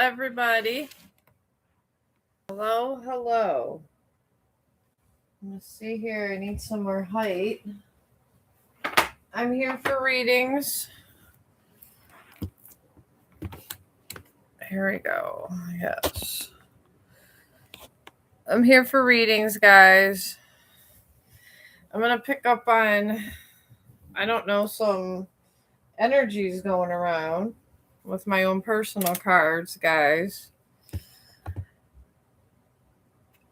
everybody. Hello. Let's see here. I need some more height. I'm here for readings. Here we go. Yes. I'm here for readings, guys. I'm going to pick up on, some energies going around with my own personal cards, guys.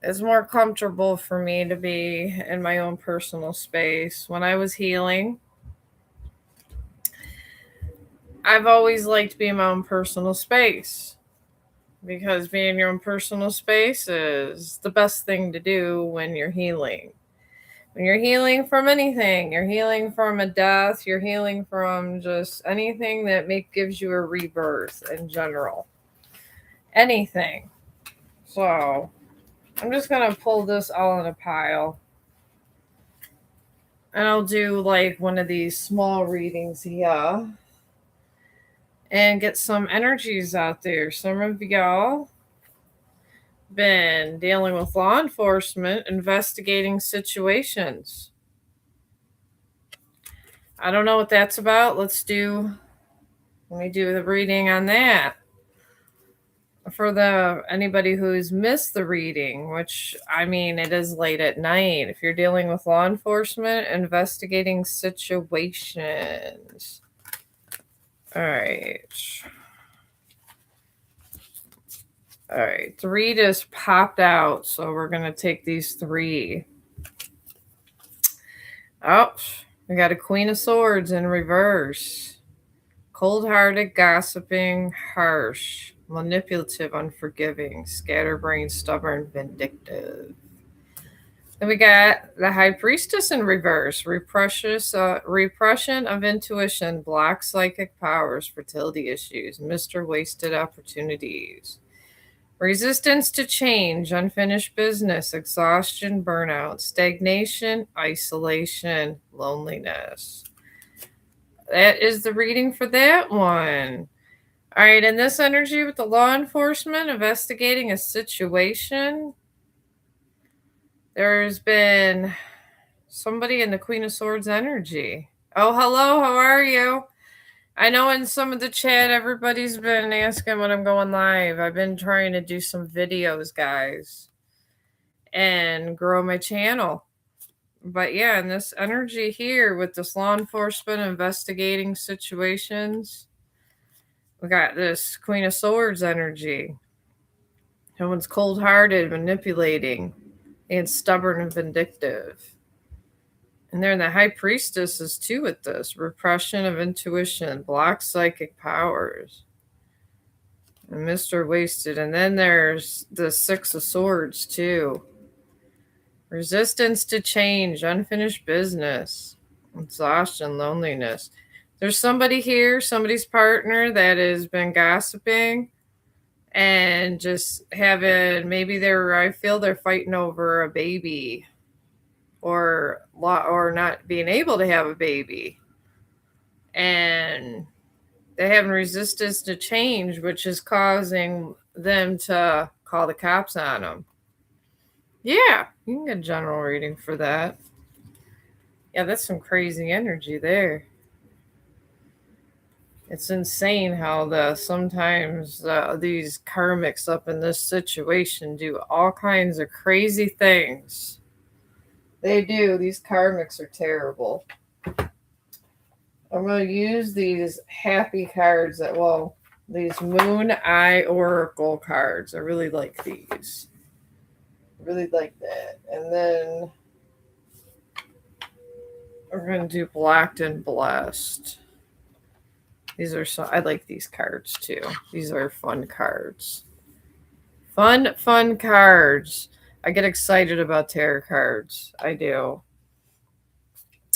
It's more comfortable for me to be in my own personal space. When I was healing, I've always liked being my own personal space because being in your own personal space is the best thing to do when you're healing. When you're healing from anything, you're healing from a death, you're healing from just anything that gives you a rebirth in general. Anything. So I'm just going to pull this all in a pile. And I'll do like one of these small readings here. And get some energies out there. Some of y'all been dealing with law enforcement, investigating situations. I don't know what that's about. Let me do the reading on that. For anybody who's missed the reading, which it is late at night. If you're dealing with law enforcement, investigating situations. All right. 3 just popped out, so we're going to take these 3. Oh, we got a Queen of Swords in reverse. Cold-hearted, gossiping, harsh, manipulative, unforgiving, scatterbrained, stubborn, vindictive. Then we got the High Priestess in reverse. Repression of intuition, block psychic powers, fertility issues, Mr. Wasted opportunities. Resistance to change, unfinished business, exhaustion, burnout, stagnation, isolation, loneliness. That is the reading for that one. All right, in this energy with the law enforcement investigating a situation, there's been somebody in the Queen of Swords energy. Oh, hello, how are you? I know in some of the chat, everybody's been asking when I'm going live. I've been trying to do some videos, guys, and grow my channel. But yeah, in this energy here with this law enforcement investigating situations, we got this Queen of Swords energy. Someone's cold-hearted, manipulating, and stubborn and vindictive. And then the High Priestess is too with this. Repression of intuition, block psychic powers. And Mr. Wasted. And then there's the 6 of Swords too. Resistance to change, unfinished business, exhaustion, loneliness. There's somebody here, somebody's partner that has been gossiping and just having, I feel they're fighting over a baby. Or not being able to have a baby. And they have resistance to change, which is causing them to call the cops on them. Yeah, you can get a general reading for that. Yeah, that's some crazy energy there. It's insane how sometimes these karmics up in this situation do all kinds of crazy things. They do. These karmics are terrible. I'm going to use these happy cards these Moon Eye Oracle cards. I really like these. I really like that. And then we're going to do Blocked and Blessed. I like these cards too. These are fun cards. Fun cards. I get excited about tarot cards. I do.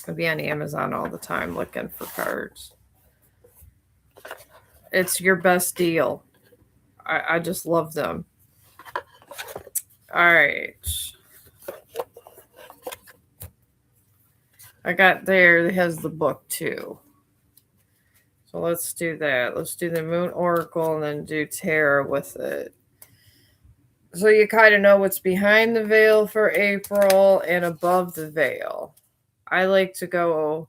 I'll be on Amazon all the time looking for cards. It's your best deal. I just love them. All right. I got there. It has the book too. So let's do that. Let's do the Moon Oracle and then do Tarot with it. So you kind of know what's behind the veil for April and above the veil. I like to go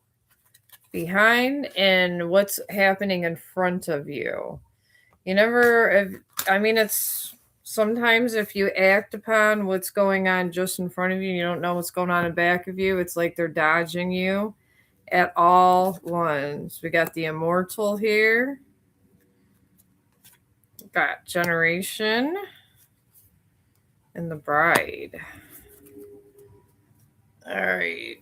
behind and what's happening in front of you. You never, it's sometimes if you act upon what's going on just in front of you, you don't know what's going on in back of you. It's like they're dodging you at all ones. We got the Immortal here. Got Generation and the Bride. All right.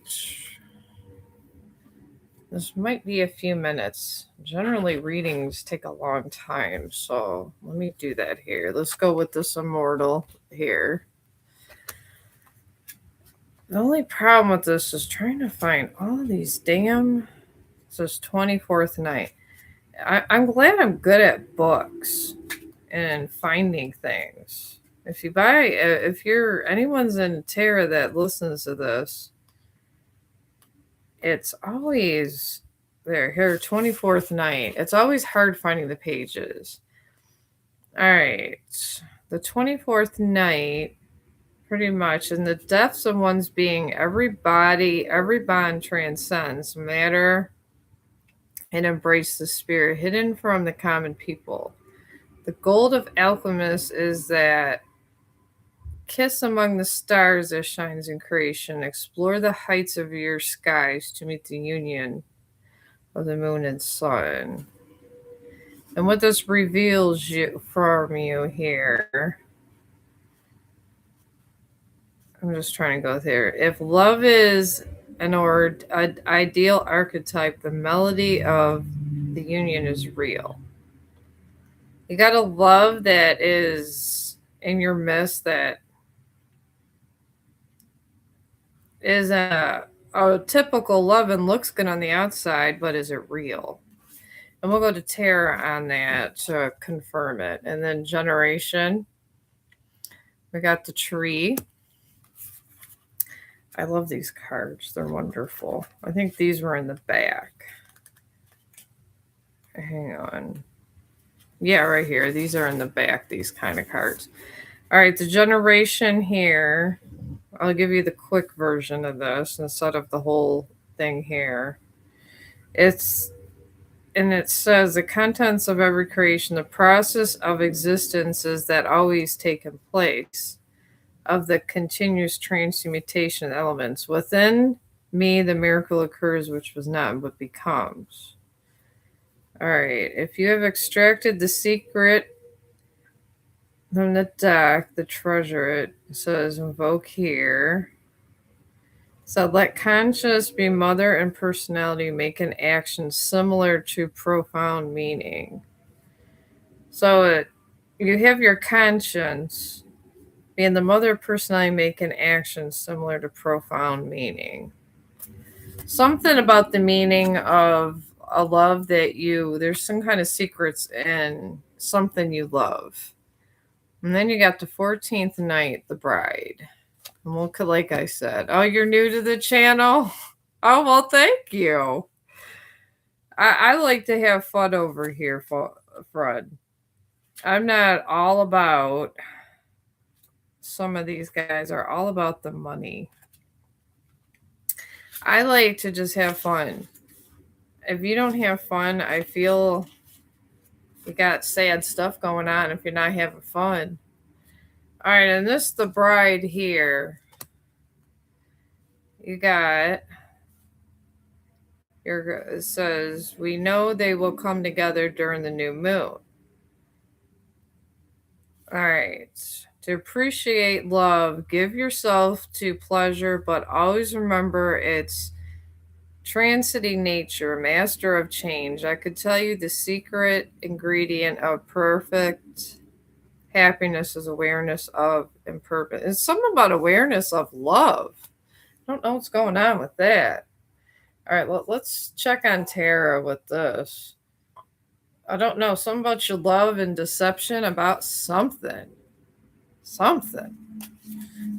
This might be a few minutes. Generally, readings take a long time, so let me do that here. Let's go with this Immortal here. The only problem with this is trying to find all these damn... It says 24th night. I'm glad I'm good at books and finding things. If you're anyone's in Terra that listens to this, it's always there. Here, 24th night. It's always hard finding the pages. All right. The 24th night, pretty much, in the depths of one's being, every bond transcends matter and embrace the spirit hidden from the common people. The goal of alchemists is that kiss among the stars as shines in creation. Explore the heights of your skies to meet the union of the moon and sun. And what this reveals from you here, I'm just trying to go there. If love is an ideal archetype, the melody of the union is real. You got a love that is in your midst that is a typical love and looks good on the outside, but is it real? And we'll go to Tarot on that to confirm it. And then Generation. We got the Tree. I love these cards. They're wonderful. I think these were in the back. Hang on. Yeah, right here. These are in the back, these kind of cards. All right, the Generation here. I'll give you the quick version of this instead of the whole thing here. It says the contents of every creation, the process of existences that always taken place, of the continuous transmutation elements. Within me, the miracle occurs, which was not, but becomes. All right. If you have extracted the secret from the deck, the treasure, it says invoke here. So let conscious be mother and personality make an action similar to profound meaning. So you have your conscience being the mother personality make an action similar to profound meaning. Something about the meaning of a love that there's some kind of secrets in something you love. And then you got the 14th night, the Bride. And like I said, oh, you're new to the channel? Oh, well, thank you. I like to have fun over here, Fred. I'm not all about... Some of these guys are all about the money. I like to just have fun. If you don't have fun, I feel you got sad stuff going on if you're not having fun. All right, and this the Bride here. You got it says, we know they will come together during the new moon. All right. To appreciate love, give yourself to pleasure, but always remember it's transcending nature, master of change. I could tell you the secret ingredient of perfect happiness is awareness of imperfect. It's something about awareness of love. I don't know what's going on with that. All right, well, let's check on Tarot with this. I don't know, something about your love and deception about something. Something.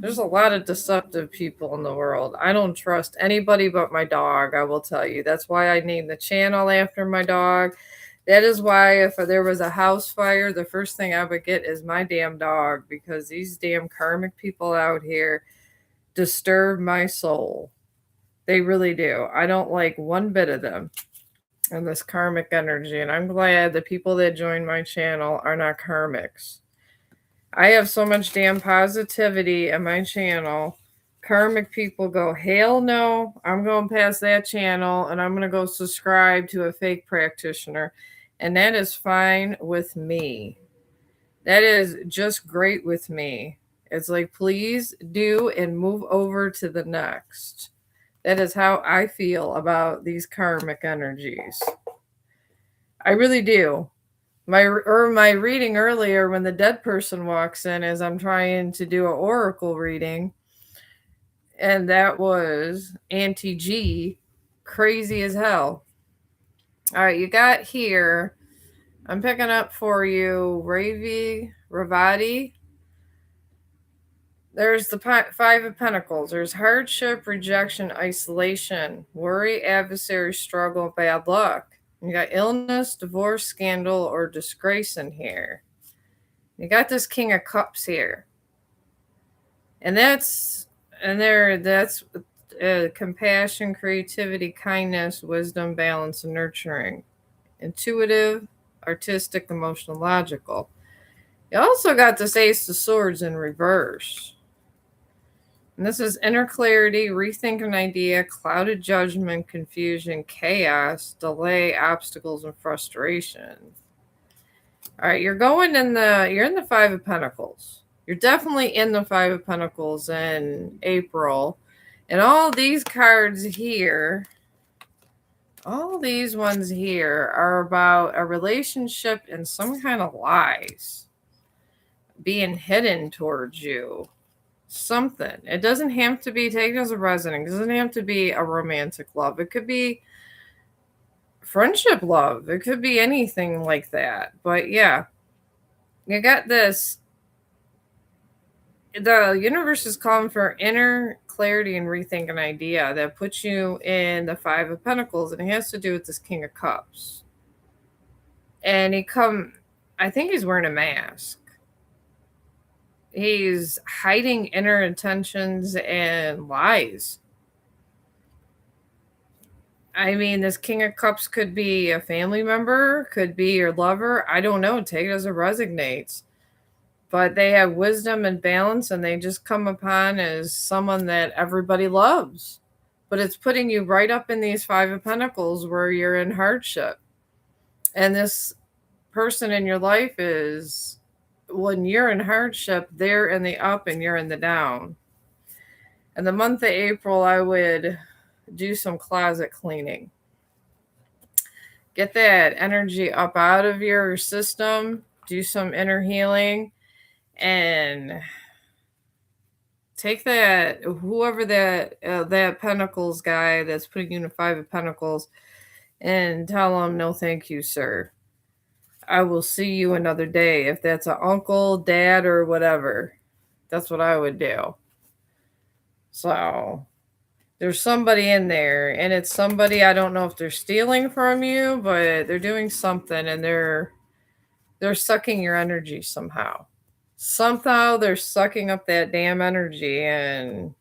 There's a lot of deceptive people in the world. I don't trust anybody but my dog, I will tell you. That's why I named the channel after my dog. That is why if there was a house fire, the first thing I would get is my damn dog, because these damn karmic people out here disturb my soul. They really do. I don't like one bit of them and this karmic energy. And I'm glad the people that join my channel are not karmics. I have so much damn positivity in my channel. Karmic people go, hell no, I'm going past that channel and I'm going to go subscribe to a fake practitioner. And that is fine with me. That is just great with me. It's like, please do and move over to the next. That is how I feel about these karmic energies. I really do. My reading earlier when the dead person walks in as I'm trying to do an oracle reading, and that was Auntie G, crazy as hell. All right, you got here. I'm picking up for you Ravi Ravati. There's the Five of Pentacles. There's hardship, rejection, isolation, worry, adversary, struggle, bad luck. You got illness, divorce, scandal, or disgrace in here. You got this King of Cups here. And that's compassion, creativity, kindness, wisdom, balance, and nurturing. Intuitive, artistic, emotional, logical. You also got this Ace of Swords in reverse. And this is inner clarity, rethink an idea, clouded judgment, confusion, chaos, delay, obstacles, and frustration. All right, you're in the Five of Pentacles. You're definitely in the Five of Pentacles in April. And all these cards here, all these ones here are about a relationship and some kind of lies being hidden towards you. Something. It doesn't have to be taken as a resonance. It doesn't have to be a romantic love. It could be friendship love. It could be anything like that. But yeah, you got this. The universe is calling for inner clarity and rethink an idea that puts you in the Five of Pentacles, and it has to do with this King of Cups. And I think he's wearing a mask. He's hiding inner intentions and lies. I mean, this King of Cups could be a family member, could be your lover. I don't know. Take it as it resonates. But they have wisdom and balance, and they just come upon as someone that everybody loves. But it's putting you right up in these Five of Pentacles where you're in hardship. And this person in your life is, when you're in hardship, they're in the up and you're in the down. In the month of April, I would do some closet cleaning. Get that energy up out of your system. Do some inner healing. And take that, whoever that Pentacles guy that's putting you in a Five of Pentacles, and tell him, no thank you, sir. I will see you another day. If that's an uncle, dad, or whatever, that's what I would do. So there's somebody in there, and it's somebody, I don't know if they're stealing from you, but they're doing something, and they're sucking your energy somehow. Somehow they're sucking up that damn energy. And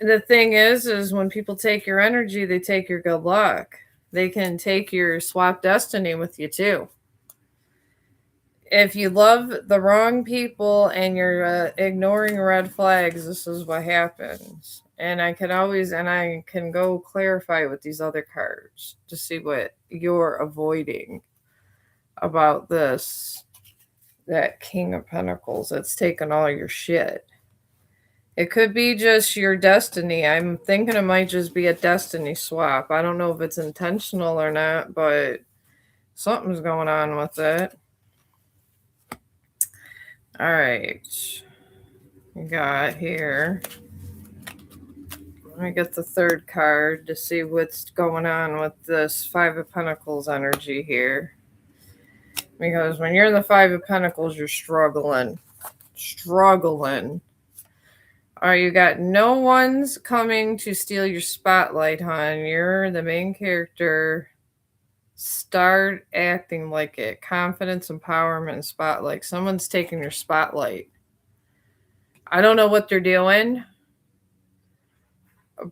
the thing is when people take your energy, they take your good luck. They can take your swap destiny with you too. If you love the wrong people and you're ignoring red flags, this is what happens. And I can go clarify with these other cards to see what you're avoiding about this. That King of Pentacles that's taken all your shit. It could be just your destiny. I'm thinking it might just be a destiny swap. I don't know if it's intentional or not, but something's going on with it. All right. We got here. Let me get the third card to see what's going on with this Five of Pentacles energy here. Because when you're in the Five of Pentacles, you're struggling. struggling. You got no one's coming to steal your spotlight, hon. You're the main character. Start acting like it. Confidence, empowerment, spotlight. Someone's taking your spotlight. I don't know what they're doing,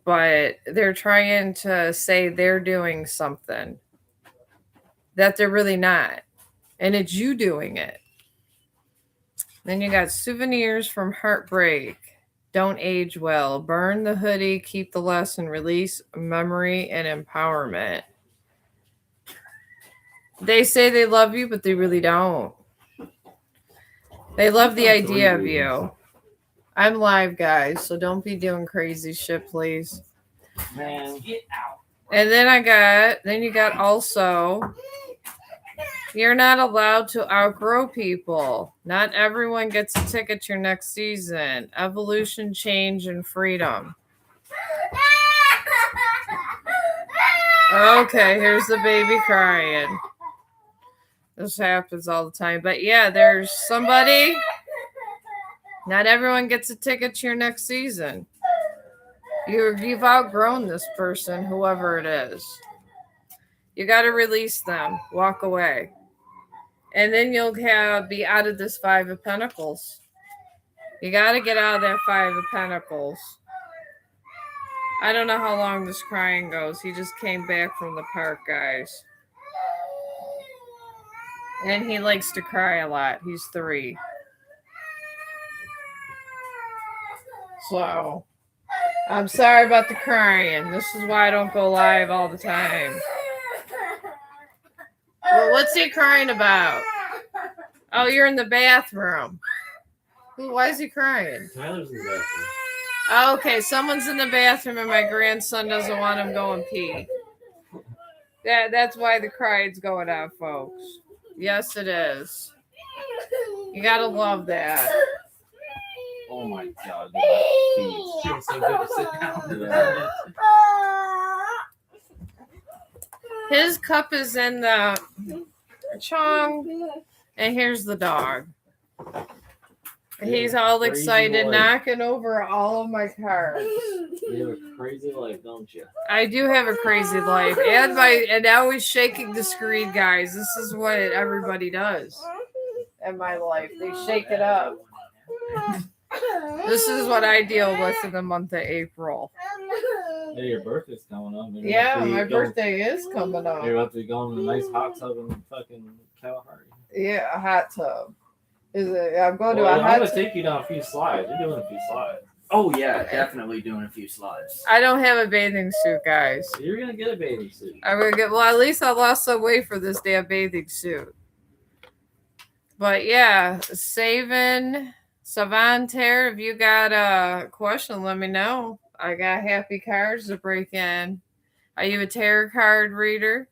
but they're trying to say they're doing something that they're really not. And it's you doing it. Then you got souvenirs from heartbreak. Don't age well. Burn the hoodie. Keep the lesson. Release memory and empowerment. They say they love you, but they really don't. They love the idea of you. I'm live, guys, so don't be doing crazy shit, please. Man, get out. And then you got also, you're not allowed to outgrow people. Not everyone gets a ticket to your next season. Evolution, change, and freedom. Okay, here's the baby crying. This happens all the time. But yeah, there's somebody. Not everyone gets a ticket to your next season. You've outgrown this person, whoever it is. You got to release them. Walk away. And then you'll be out of this Five of Pentacles. You got to get out of that Five of Pentacles. I don't know how long this crying goes. He just came back from the park, guys. And he likes to cry a lot. He's 3. So, I'm sorry about the crying. This is why I don't go live all the time. Well, what's he crying about? Oh, you're in the bathroom. Why is he crying? Tyler's in the bathroom. Oh, okay, someone's in the bathroom and my grandson doesn't want him going pee. That's why the crying's going on, folks. Yes, it is. You gotta love that. Oh my God. It feels so good to sit down. His cup is in the chong, and here's the dog. He's all excited, knocking over all of my cards. You have a crazy life, don't you? I do have a crazy life, and always shaking the screen, guys. This is what everybody does in my life. They shake it up. This is what I deal with in the month of April. Hey, your birthday's coming up. Yeah, my birthday is coming up. You're about to be going to a nice hot tub in fucking Kalahari. Yeah, a hot tub. I'm going to a hot tub. I'm going to take you down a few slides. You're doing a few slides. Oh, yeah, definitely doing a few slides. I don't have a bathing suit, guys. You're going to get a bathing suit. I'm going to get, well, at least I lost some weight for this damn bathing suit. But yeah, Savanter, if you got a question, let me know. I got happy cards to break in. Are you a tarot card reader?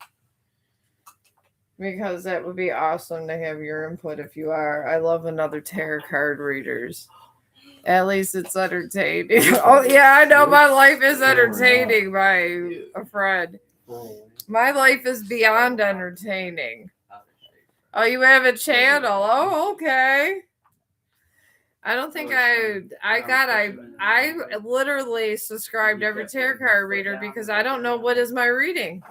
Because that would be awesome to have your input if you are. I love another tarot card readers. At least it's entertaining. Oh, yeah, I know my life is entertaining, my friend. My life is beyond entertaining. Oh, you have a channel. Oh, okay. I don't think I literally subscribed every tarot card reader because I don't know what is my reading.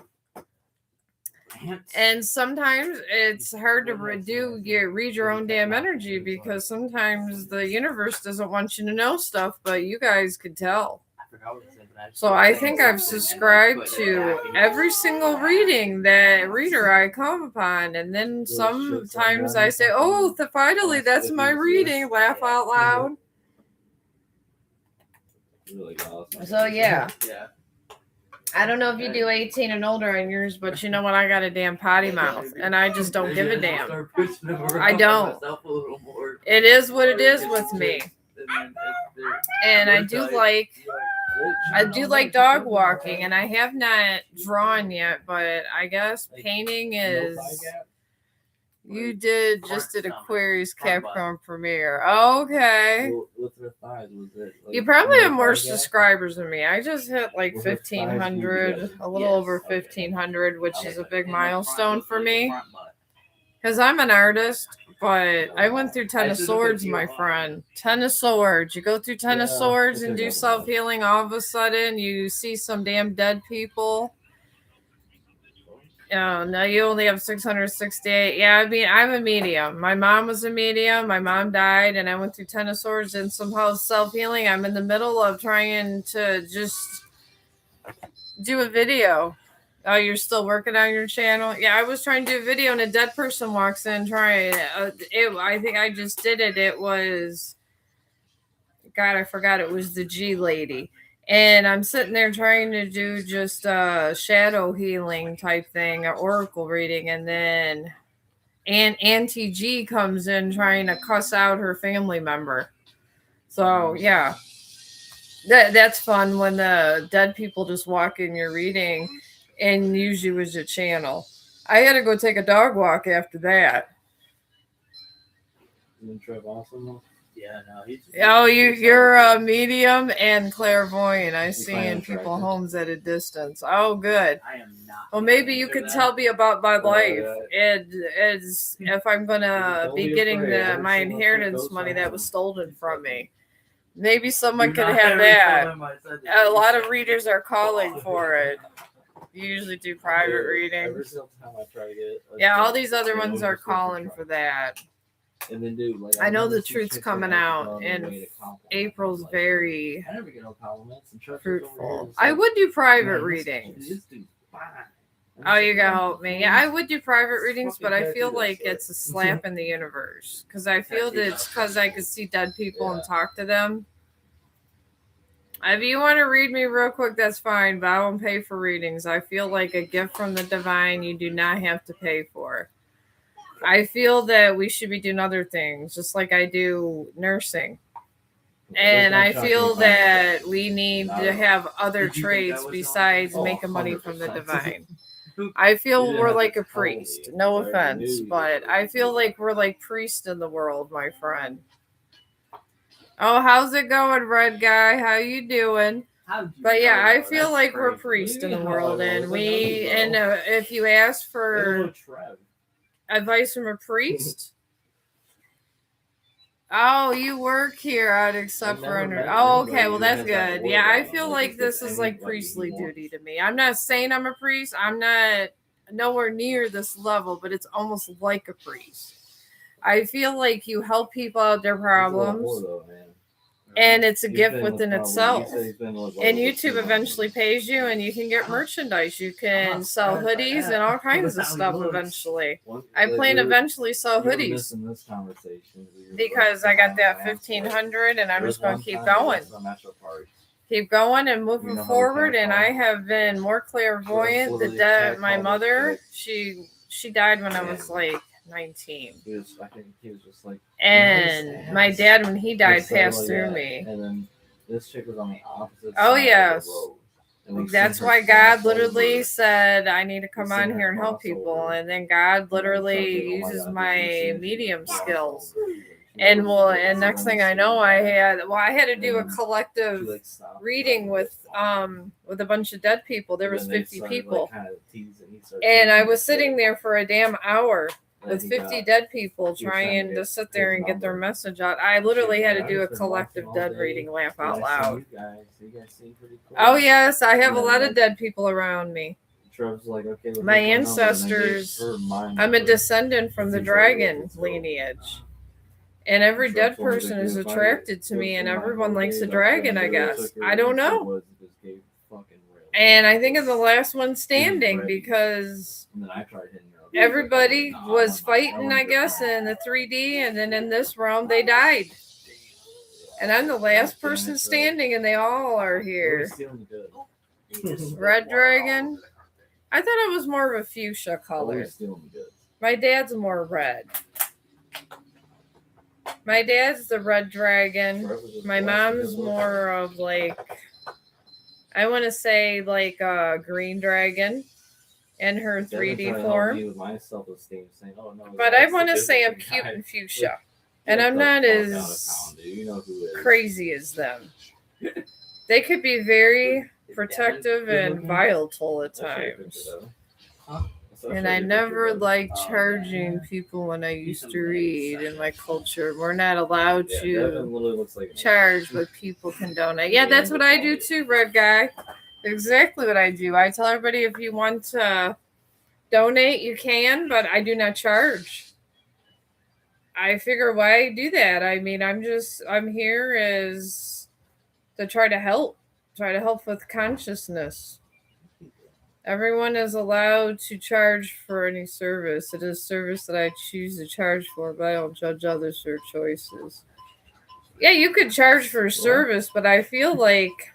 And sometimes it's hard to read your own damn energy because sometimes the universe doesn't want you to know stuff, but you guys could tell. So I think I've subscribed to every single reading that reader I come upon. And then sometimes I say, oh, finally, that's my reading. Laugh out loud. So, yeah. I don't know if you do 18 and older on yours, but you know what? I got a damn potty mouth, and I just don't give a damn. I don't. It is what it is with me. And I do like dog walking, and I have not drawn yet, but I guess painting is. You just did Aquarius Capricorn premiere. Oh, okay. You probably have more subscribers than me. I just hit like 1,500, a little over 1,500, which is a big milestone for me. Because I'm an artist. But I went through Ten I of should've Swords, put you my on. friend. Ten of Swords. You go through Ten of Yeah, Swords I and think do that was self-healing, all of a sudden you see some damn dead people. Oh, no, you only have 668. Yeah, I mean, I'm a medium. My mom was a medium. My mom died, and I went through Ten of Swords and somehow self-healing. I'm in the middle of trying to just do a video. Oh, you're still working on your channel? Yeah, I was trying to do a video, and a dead person walks in trying. I think I just did it. It was, God, I forgot. It was the G lady. And I'm sitting there trying to do just a shadow healing type thing, or oracle reading, and then Auntie G comes in trying to cuss out her family member. So yeah, that's fun when the dead people just walk in your reading and use you as a channel. I had to go take a dog walk after that. Isn't Trev awesome? Yeah, no, he's. Oh, you're a medium and clairvoyant. I see find in him people attractive? homes at a distance. Oh, good. I am not. Well, maybe you could tell me about my life. yeah. It's if I'm gonna Don't be be getting afraid. Every my single inheritance thing money goes that was on. stolen from me. Maybe someone Do could not have ever that. tell him I said that. A lot of readers are calling for it. You usually do private Every readings. single time I try to get it. Yeah, all these other ones are calling for that. And then, dude, like, I know never the see truth's chicks coming that go out, on their and way to compliment April's them, like, very I never get no compliments. And Trev's over here fruitful. just I like, would do private "Man, readings. This dude's fine." And Oh, it's you like, gotta "What help the me. fuck?" Yeah, I would do private readings, Fucking but I tattoo feel that like shit. it's a slap in the universe. Because I feel that it's because I could see dead people and talk to them. If you want to read me real quick, that's fine, but I won't pay for readings. I feel like a gift from the divine you do not have to pay for. I feel that we should be doing other things, just like I do nursing. And I feel that we need to have other Did you think I trades was besides going? making money from the 100%. divine. I feel You didn't we're have to like a tell me, priest. No because I already offense, knew you but were I gonna feel do like that. we're like priests in the world, my friend. Oh, how's it going, Red Guy? How you doing? But yeah, I feel like we're priests in the world, and if you ask Hey, for look, Trev. advice from a priest. Oh, you work here, I'd accept for under. Oh, okay, well that's good. Yeah, I feel like this is like priestly duty to me. I'm not saying I'm a priest. I'm not nowhere near this level, but it's almost like a priest. I feel like you help people out their problems, and it's a gift within itself. And YouTube eventually pays you, and you can get merchandise. You can sell hoodies and all kinds of stuff eventually. I plan to eventually sell hoodies because I got that 1,500, and I'm just going to keep going. Keep going and moving forward, and I have been more clairvoyant. My mother, she died when I was like 19. I think he was just like, And my dad, when he died, passed through me. And then this chick was on the opposite Oh, side yes. of the road. And we've That's seen her why cross God literally over. said, I need to come We've seen on her here and help cross people. over. And then God literally Oh my uses God, my we've seen medium her cross skills. over. And next thing I know, I had to do a collective She, like, stopped reading with a bunch of dead people. There was And then they 50 started, people. like, kind of teasing. He started And I teasing was the sitting kid. there for a damn hour And with he 50 got- dead people he was trying trying to to get sit there and his get their number. message out. I literally had to do a I've been collective watching all dead day, reading, laugh and out I loud. see you guys seem pretty cool. Oh, yes, I have a And lot then, of dead people around me. Trev's like, okay, well, My here's number, and then gave ancestors, her my I'm a number. descendant from the Seems like a dragon good deal. lineage. And every And dead Trev told me person that is if I attracted to go me, for and my everyone whole likes day, a like, dragon, then I they guess. took her I don't into the know. woods and just gave fucking rail. And I think I'm the last one standing ready. because And then I tried hitting her up. everybody Nah, was I fighting, wanna I get guess, mine. in the 3D, and then in this realm, they died. And I'm the last person standing, and they all are We're here. stealing good. Red dragon. I thought it was more of a fuchsia color. Always stealing good. My dad's more red. My dad's the red dragon. My mom's more of like, I want to say like a green dragon in her 3D form. But I want to say I'm cute and fuchsia. And I'm not as crazy as them. They could be very protective and volatile at times. And I never liked Oh, charging yeah. people when I Do used some to legs, read I in my guess. culture. We're not allowed Yeah, to Devin literally looks like charge, but people can donate. Yeah, that's what I do too, Red Guy. Exactly what I do. I tell everybody if you want to donate, you can, but I do not charge. I figure why do that? I mean, I'm here as to try to help with consciousness. Everyone is allowed to charge for any service. It is service that I choose to charge for, but I don't judge others for choices. Yeah, you could charge for a service, but I feel like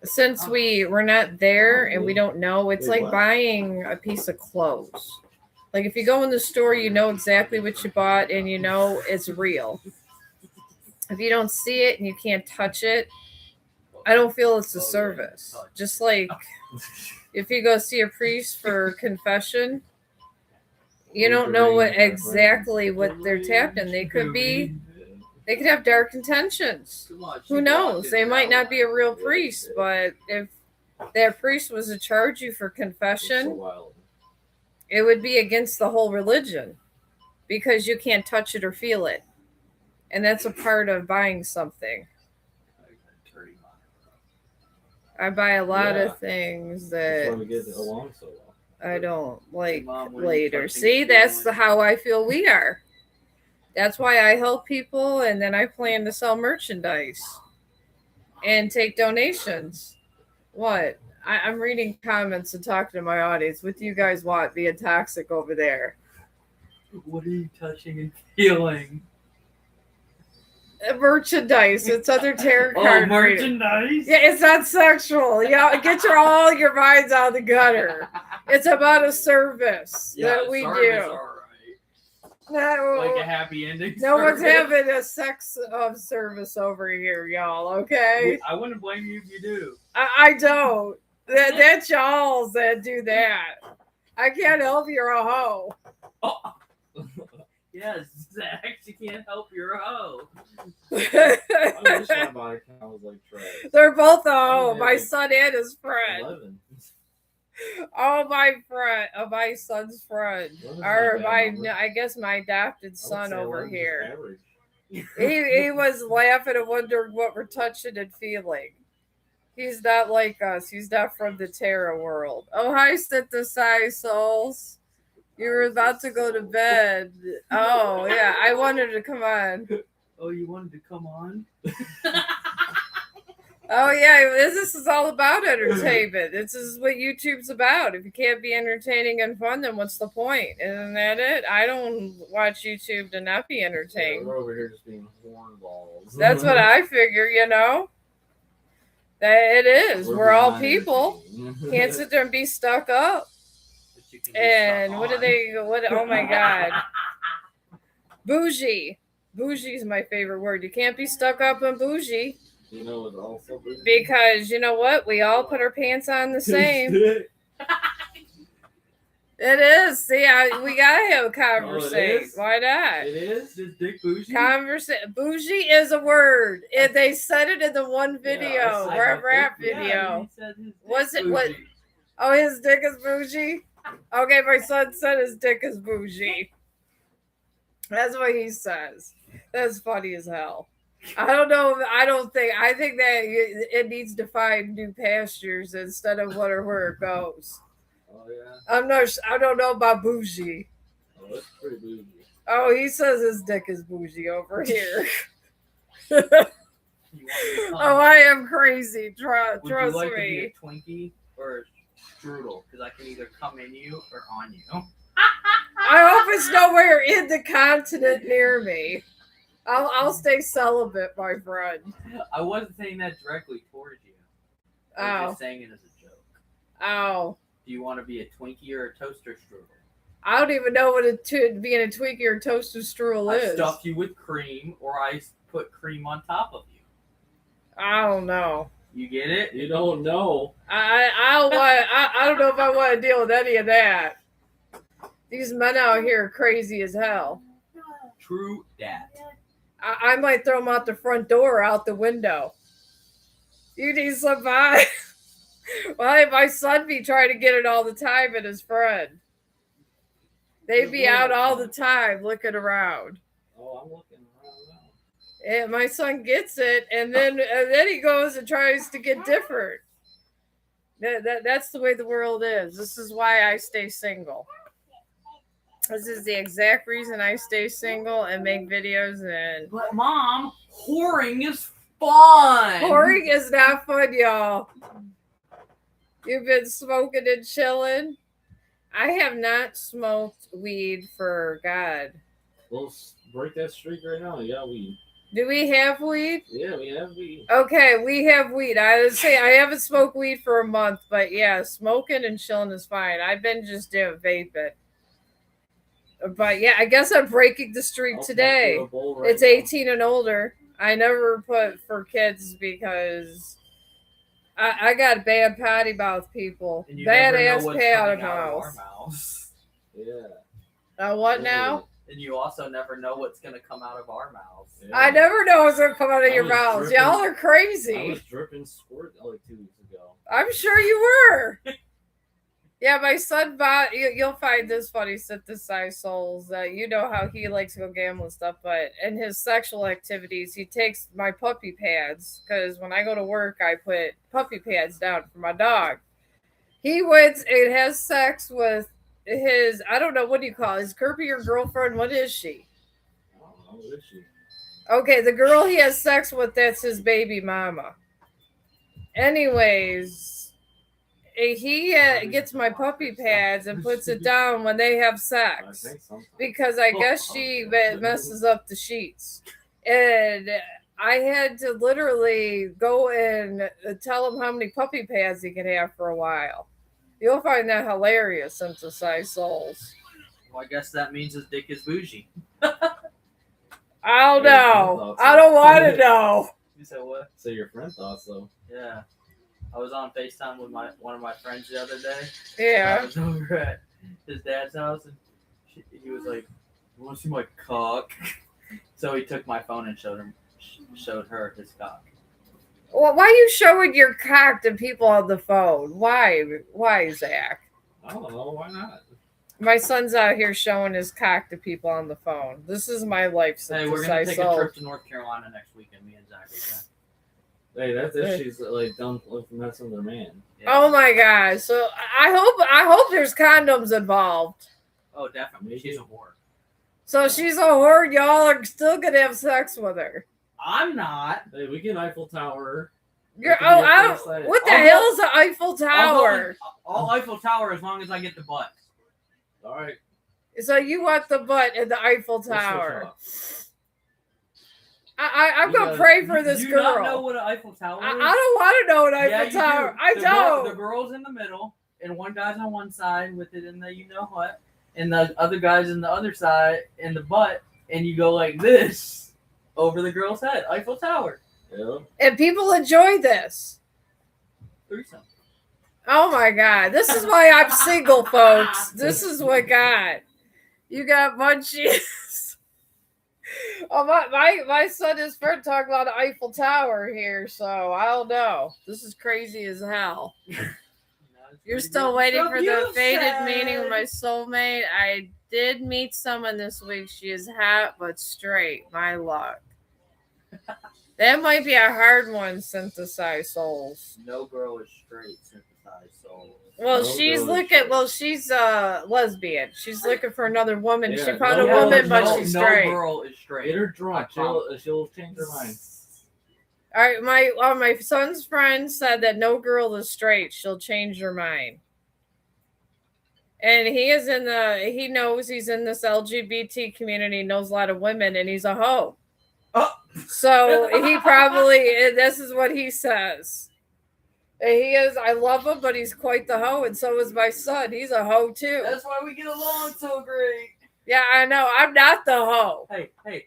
since we're not there and we don't know, it's like buying a piece of clothes. Like if you go in the store, you know exactly what you bought and you know it's real. If you don't see it and you can't touch it, I don't feel it's a service. Just like if you go see a priest for confession, you don't know what exactly what they're tapping. They could have dark intentions. Who knows? They might not be a real priest, but if that priest was to charge you for confession, it would be against the whole religion because you can't touch it or feel it. And that's a part of buying something. I buy a lot of things That's why we get that along so well. I don't like Mom, what are you later. touching See, and that's feeling? how I feel we are. That's why I help people and then I plan to sell merchandise and take donations. What? I'm reading comments and talking to my audience. What do you guys want being toxic over there? What are you touching and feeling? Merchandise. It's other tarot card reading. merchandise? Yeah, it's not sexual. Yeah, get all your minds out of the gutter. It's about a service that we do. Alright. No, Like a happy ending. no one's service. having a sex of service over here, y'all. Okay, I wouldn't blame you if you do. I don't. That's y'all's that do that. I can't help you're a hoe. Oh. Yes, Zach, you can't help your hoe. I wish my body count was like Trey. They're both a hoe. Yeah, My like son and his friend. 11. Oh, my son's friend, Eleven's or not a bad number. I guess my adopted I would son say over 11's here. average. He was laughing and wondering what we're touching and feeling. He's not like us. He's not from the Terra world. Oh, hi, synthesized souls. You were about to go to bed. Oh, yeah. I wanted to come on. Oh, you wanted to come on? Oh, yeah. This is all about entertainment. This is what YouTube's about. If you can't be entertaining and fun, then what's the point? Isn't that it? I don't watch YouTube to not be Yeah, entertained. we're over here just being hornballs. That's what I figure, you know? That it is. We're all beyond people. entertaining. Can't sit there and be stuck up. But you can be And stuck what do on. they? What? Oh my God, bougie. Bougie is my favorite word. You can't be stuck up and bougie You know what also because you know what? We all put our pants on the same. It is. See, we gotta have a conversation. is? Why not? It is? Is dick bougie? Bougie is a word. And they said it in the one video, Yeah, I rap think- video. he said his dick Was it what? bougie. Oh, his dick is bougie? Okay, my son said his dick is bougie. That's what he says. That's funny as hell. I don't know. I think that it needs to find new pastures instead of where it goes. Oh, yeah. I don't know about bougie. Oh, that's pretty bougie. Oh, he says his dick is bougie over here. You want to come? Oh, I am crazy. Trust Would you like to be me. a Twinkie or a strudel? Because I can either come in you or on you. I hope it's nowhere in the continent near me. I'll stay celibate, my friend. I wasn't saying that directly towards you. I was Oh, just saying it as a joke. oh. Do you want to be a Twinkie or a toaster strudel? I don't even know what being a Twinkie or toasted strudel I is. stuff you with cream, or I put cream on top of you. I don't know. You get it? You don't know. I don't know if I want to deal with any of that. These men out here are crazy as hell. True that. I might throw them out the front door or out the window. You need some advice? Well, my son be trying to get it all the time, and his friend. They be out all the time looking around. Oh, I'm looking around now. And my son gets it, and then he goes and tries to get different. That's the way the world is. This is why I stay single. This is the exact reason I stay single and make videos. And But Mom, whoring is fun. whoring is not fun, y'all. You've been smoking and chilling. I have not smoked weed for God. We'll break that streak right now. Yeah, we. Do we have weed? Yeah, we have weed. Okay, we have weed. I would say I haven't smoked weed for a month, but yeah, smoking and chilling is fine. I've been just doing vaping. But yeah, I guess I'm breaking the streak I'll today. smoke you a bowl right It's now. 18 and older. I never put for kids because I got bad potty mouth people. And you Bad never know ass what's potty coming out of our mouths. mouths. Yeah. What now? And you also never know what's gonna come out of our mouths. Yeah. I never know what's gonna come out of I your was mouths. dripping- Y'all are I crazy. was dripping squirt like 2 weeks ago. I'm sure you were. Yeah, my son bought. You'll find this funny, synthesized souls. You know how he likes to go gamble and stuff, but in his sexual activities, he takes my puppy pads because when I go to work, I put puppy pads down for my dog. He went and has sex with his. I don't know what do you call it, his Kirby or girlfriend. What is she? I don't know. What is she? Okay, the girl he has sex with, that's his baby mama. Anyways, he gets my puppy pads and puts it down when they have I sex think sometimes. because I guess she messes up the sheets. And I had to literally go and tell him how many puppy pads he could have for a while. You'll find that hilarious, synthesized souls. Well, I guess that means his dick is bougie. I don't Yeah, know. I I thought so. don't want to know. You said what? So your friend thought so. Yeah. I was on FaceTime with one of my friends the other day. I Yeah. was over at his dad's house, and he was like, "You want to see my cock?" So he took my phone and showed her his cock. Well, why are you showing your cock to people on the phone? Why? Why, Zach? I don't know. Why not? My son's out here showing his cock to people on the phone. This is my life. Hey, we're gonna take a trip to North Carolina next weekend. Me and Zach. Okay? Hey, that's if she's like done messing with her man. Yeah. Oh my god! So I hope there's condoms involved. Oh, definitely. She's a whore. So she's a whore. Y'all are still gonna have sex with her. I'm not. Hey, we can Eiffel Tower. You're, That could be I a don't. first sight. What the I'll hell go- is an Eiffel Tower? All Eiffel Tower as long as I get the butt. All right. So you want the butt in the Eiffel Let's switch Tower? up. I'm You gonna gotta- pray for this Do you girl. not know what an Eiffel Tower is? I don't want to know an Eiffel Yeah, you Tower. do. I The don't. girl's in the middle, and one guy's on one side with it in the you know what, and the other guy's in the other side in the butt, and you go like this over the girl's head. Eiffel Tower. Yeah. And people enjoy this. Threesome. Oh my god. This is why I'm single, folks. This is what God. You got munchies. Oh my son is friend talking about the Eiffel Tower here, so I don't know. This is crazy as hell. You're still waiting for the fated meeting with my soulmate. I did meet someone this week. She is hot but straight. My luck. That might be a hard one, synthesized souls. No girl is straight. Synthesized soul. Well, No she's girl is looking. straight. Well, she's lesbian. She's looking for another woman. She Yeah, found no a girl- woman, but no, she's no straight. girl is straight. Get her drunk. She'll change her mind. All right, my son's friend said that no girl is straight. She'll change her mind. And he is he knows he's in this LGBT community, knows a lot of women, and he's a hoe. Oh. So he probably, this is what he says. And he is, I love him, but he's quite the hoe, and so is my son. He's a hoe too. That's why we get along so great. Yeah, I know. I'm not the hoe. Hey,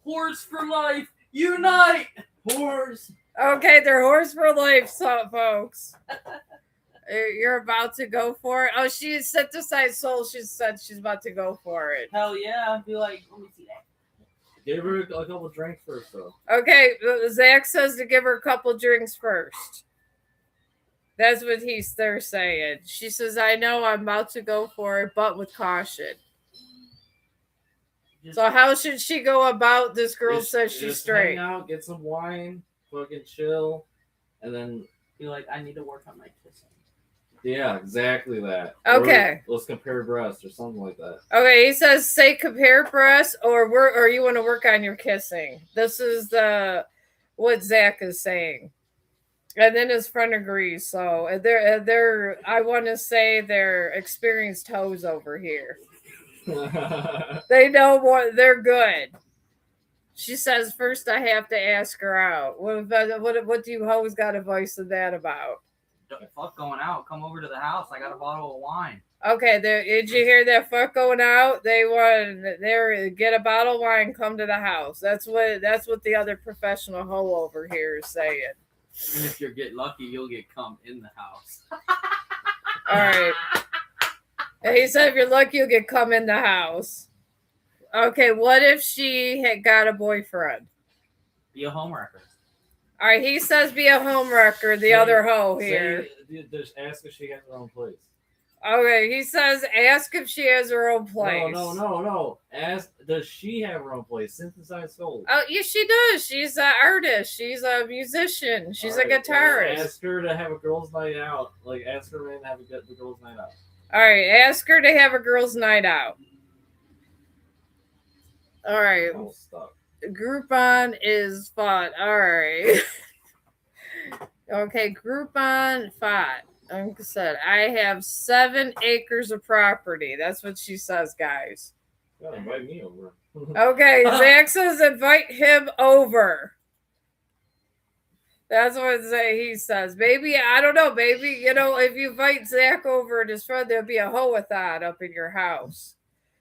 whores for life, unite! Whores. Okay, they're horse for life, so folks. You're about to go for it. Oh, she synthesized soul. She said she's about to go for it. Hell yeah! I'd be like, let me see that. Give her a couple drinks first, though. Okay, Zach says to give her a couple drinks first. That's what they're saying. She says, I know I'm about to go for it, but with caution. So how should she go about this girl says she's just straight? Hang out, get some wine, fucking chill, and then Be like, I need to work on my kissing. yeah, exactly that. Okay. Or let's compare breasts or something like that. Okay, he says say compare breasts or you want to work on your kissing. This is what Zach is saying. And then his friend agrees. So they're I want to say they're experienced hoes over here. They know what they're good. She says first I have to ask her out. What do you hoes got advice of that about? Fuck going out. Come over to the house. I got a bottle of wine. Okay, did you hear that fuck going out? They get a bottle of wine, come to the house. That's what the other professional hoe over here is saying. And if you get lucky, you'll get cum in the house. All right. And he said if you're lucky, you'll get cum in the house. Okay, what if she had got a boyfriend? Be a homewrecker. All right, he says be a homewrecker, the other hoe here. Just ask if she has her own place. Okay, he says ask if she has her own place. No. Ask, does she have her own place? Synthesized soul. Oh, yeah, she does. She's an artist. She's a musician. She's a guitarist. Ask her to have a girls' night out. Like, ask her to have the girls' night out. All right, ask her to have a girls' night out. All right. Oh, stop. Groupon is fun. All right. Okay, Groupon fun. Like I said, I have 7 acres of property. That's what she says, guys. You gotta invite me over. Okay, Zach says invite him over. That's what he says. Maybe, I don't know. Maybe, if you invite Zach over and his friend, there'll be a hoe-a-thon up in your house.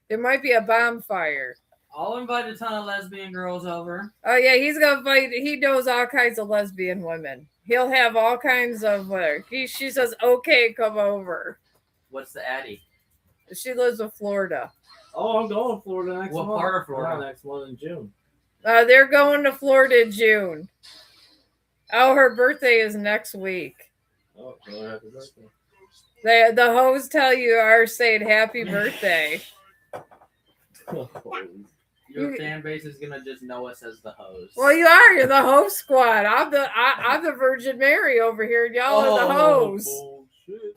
There might be a bonfire. I'll invite a ton of lesbian girls over. Oh, yeah, he's going to invite, he knows all kinds of lesbian women. He'll have all kinds of, she says, okay, come over. What's the Addy? She lives in Florida. Oh, I'm going to Florida next month. What part of Florida? Next month in June. They're going to Florida in June. Oh, her birthday is next week. Oh, well, happy birthday. The hoes tell you are saying happy birthday. Your fan base is gonna just know us as the hoes. Well, you are. You're the hoe squad. I'm the Virgin Mary over here, and y'all are the hoes. Bullshit.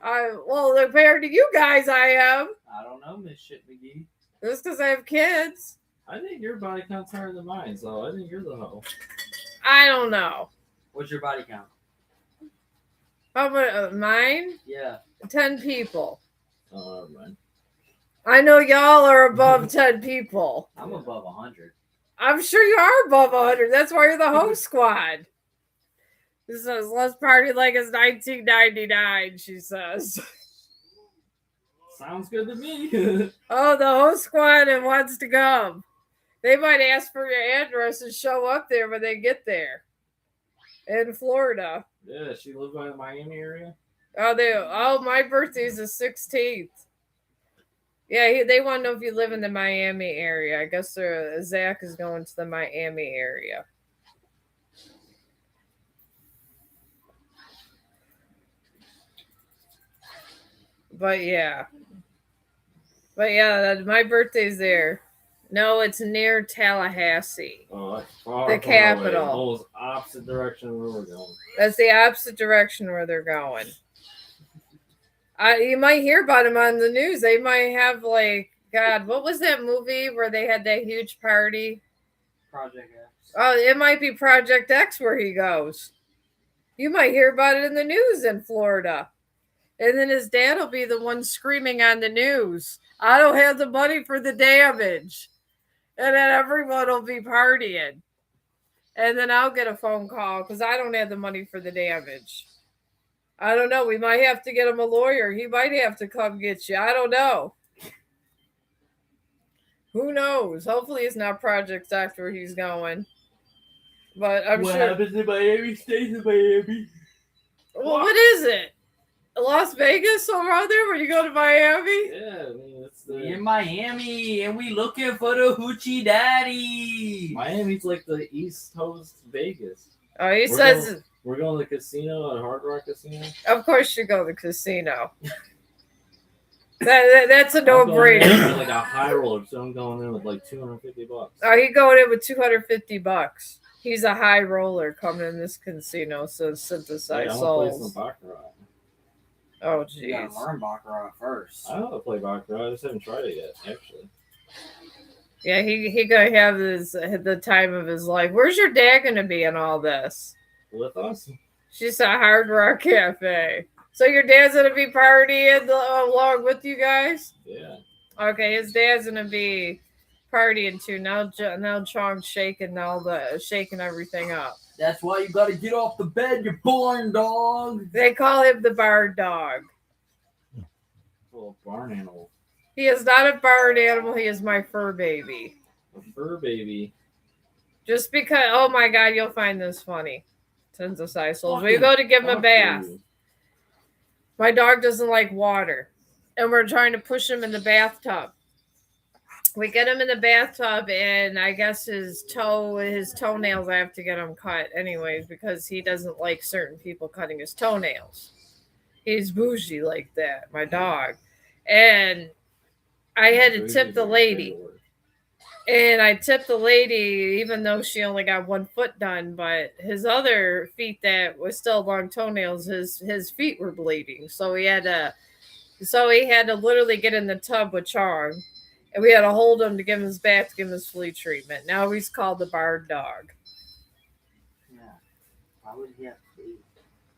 Well, compared to you guys, I am. I don't know, Miss Shit McGee. Just because I have kids. I think your body count's higher than mine, so I think you're the hoe. I don't know. What's your body count? How about mine? Yeah. 10 people. Oh, never mind. I know y'all are above 10 people. I'm above 100. I'm sure you are above 100. That's why you're the host squad. This says, let's party like it's 1999, she says. Sounds good to me. Oh, the host squad and wants to come. They might ask for your address and show up there when they get there. In Florida. Yeah, she lives by the Miami area. Oh, my birthday's the 16th. Yeah, they want to know if you live in the Miami area. I guess Zach is going to the Miami area. But yeah, my birthday's there. No, it's near Tallahassee. Oh, that's far, The capital. Away. Almost opposite direction where we're going. That's the opposite direction where they're going. You might hear about them on the news. They might have God, what was that movie where they had that huge party? Project X. Oh, it might be Project X where he goes. You might hear about it in the news in Florida. And then his dad will be the one screaming on the news, I don't have the money for the damage. And then everyone will be partying. And then I'll get a phone call because I don't have the money for the damage. I don't know. We might have to get him a lawyer. He might have to come get you. I don't know. Who knows? Hopefully it's not Project X where he's going. But I'm what sure. happens in Miami stays in Miami. Well, what is it? Las Vegas around there when you go to Miami? Yeah, I mean, it's We in Miami and we looking for the Hoochie Daddy. Miami's like the East Coast Vegas. Oh, he We're says We're going to the casino at Hard Rock Casino. Of course you go to the casino. That's a I'm going in no-brainer. with like a high roller, so I'm going in with like $250. Oh, he going in with $250. He's a high roller coming in this casino, so synthesize I'm gonna play some souls. baccarat. Oh You gotta jeez. learn baccarat first. I know how to play baccarat. I just haven't tried it yet, actually. Yeah, he gonna have the time of his life. Where's your dad gonna be in all this? With us? She said Hard Rock Cafe. So your dad's gonna be partying along with you guys? Yeah. Okay, his dad's gonna be partying too. Now Chong's shaking shaking everything up. That's why you gotta get off the bed, you barn dog. They call him the barn dog. Little barn animal. He is not a barn animal. He is my fur baby. A fur baby. Just because, oh my God, you'll find this funny. Synthesize souls. We Fucking go to give him a fuck bath. you. My dog doesn't like water, and we're trying to push him in the bathtub. We get him in the bathtub, and I guess his toenails, I have to get him cut anyways because he doesn't like certain people cutting his toenails. He's bougie like that, my dog. And I had to tip the lady. And I tipped the lady, even though she only got 1 foot done, but his other feet that was still long toenails, his feet were bleeding. So he had to literally get in the tub with Chong. And we had to hold him to give him his bath, to give him his flea treatment. Now he's called the barn dog. Yeah. Why would he have fleas?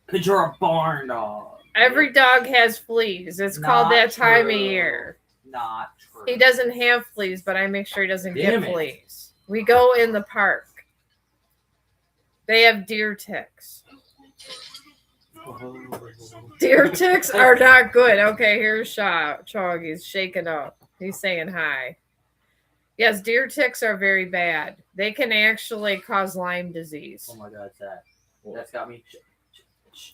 Because you're a barn dog. Every dog has fleas. It's called Not that time of true. year. Not true. He doesn't have fleas, but I make sure he doesn't Damn get it. fleas. We go in the park. They have deer ticks. Deer ticks are not good. Okay, here's Chong. He's shaking up. He's saying hi. Yes, deer ticks are very bad. They can actually cause Lyme disease. Oh my God, that's got me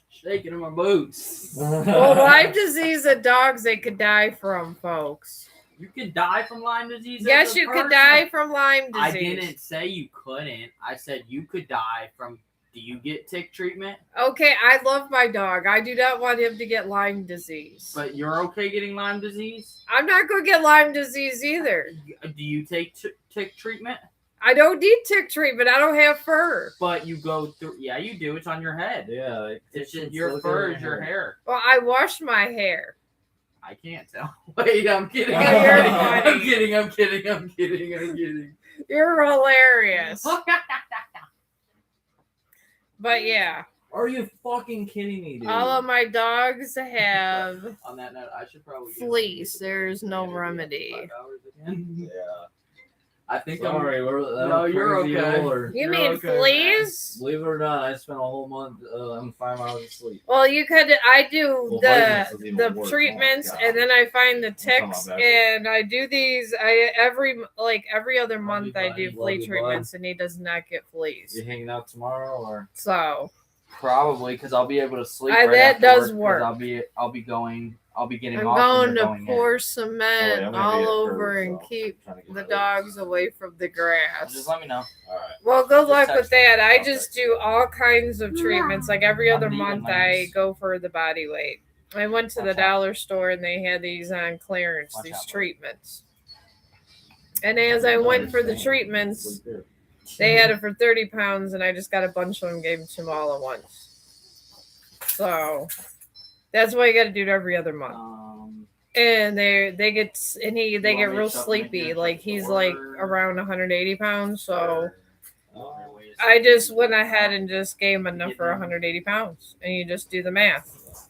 shaking in my boots. Well, Lyme disease in dogs, they could die from, folks. You could die from Lyme disease. as Yes, a you could person? die from Lyme disease. I didn't say you couldn't. I said you could die from. Do you get tick treatment? Okay, I love my dog. I do not want him to get Lyme disease. But you're okay getting Lyme disease? I'm not going to get Lyme disease either. Do you take tick treatment? I don't need tick treatment. I don't have fur. But you go through. Yeah, you do. It's on your head. Yeah. It's just your fur is your hair. Well, I wash my hair. I can't tell. Wait, I'm kidding. Yeah, you're I'm kidding. I'm kidding. I'm kidding. I'm kidding. You're hilarious. But yeah, Are you fucking kidding me, dude? all of my dogs have On that note, I should probably get fleas. There's no remedy. $5 again. Yeah. I think Sorry, No, you're crazy okay. roller. You You're mean okay. fleas? Believe it or not, I spent a whole month on 5 hours of sleep. Well, you could. I do Well, vitamins is even the worse. treatments, Oh, my God. and then I find the talking about ticks, that. and I do these. Every other month I do buddy. flea Love you, treatments, and he does not get fleas. You hanging out tomorrow or? So Probably because I'll be able to sleep. that after does 'cause work. I'll be getting I'm off. going and to they're going pour in. cement I'm gonna be all at over Curve, and so keep trying to get the my dogs away from the Just grass. let me know. All right. Well, good Just luck text with that. I Okay. just do all kinds of treatments. Like every I'm other needing month, my I niece. go for the body weight. I went to the Watch out. dollar store and they had these on clearance, Watch these out, bud. treatments. And as I went for the treatments, Sleep here. they had it for 30 pounds, and I just got a bunch of them, gave them to them all at once. So that's what you got to do every other month. And they get You want me get to real shove them in sleepy. here? Like he's like Or- around 180 pounds. So Oh, I just went ahead and just gave him enough for 180 pounds, and you just do the math.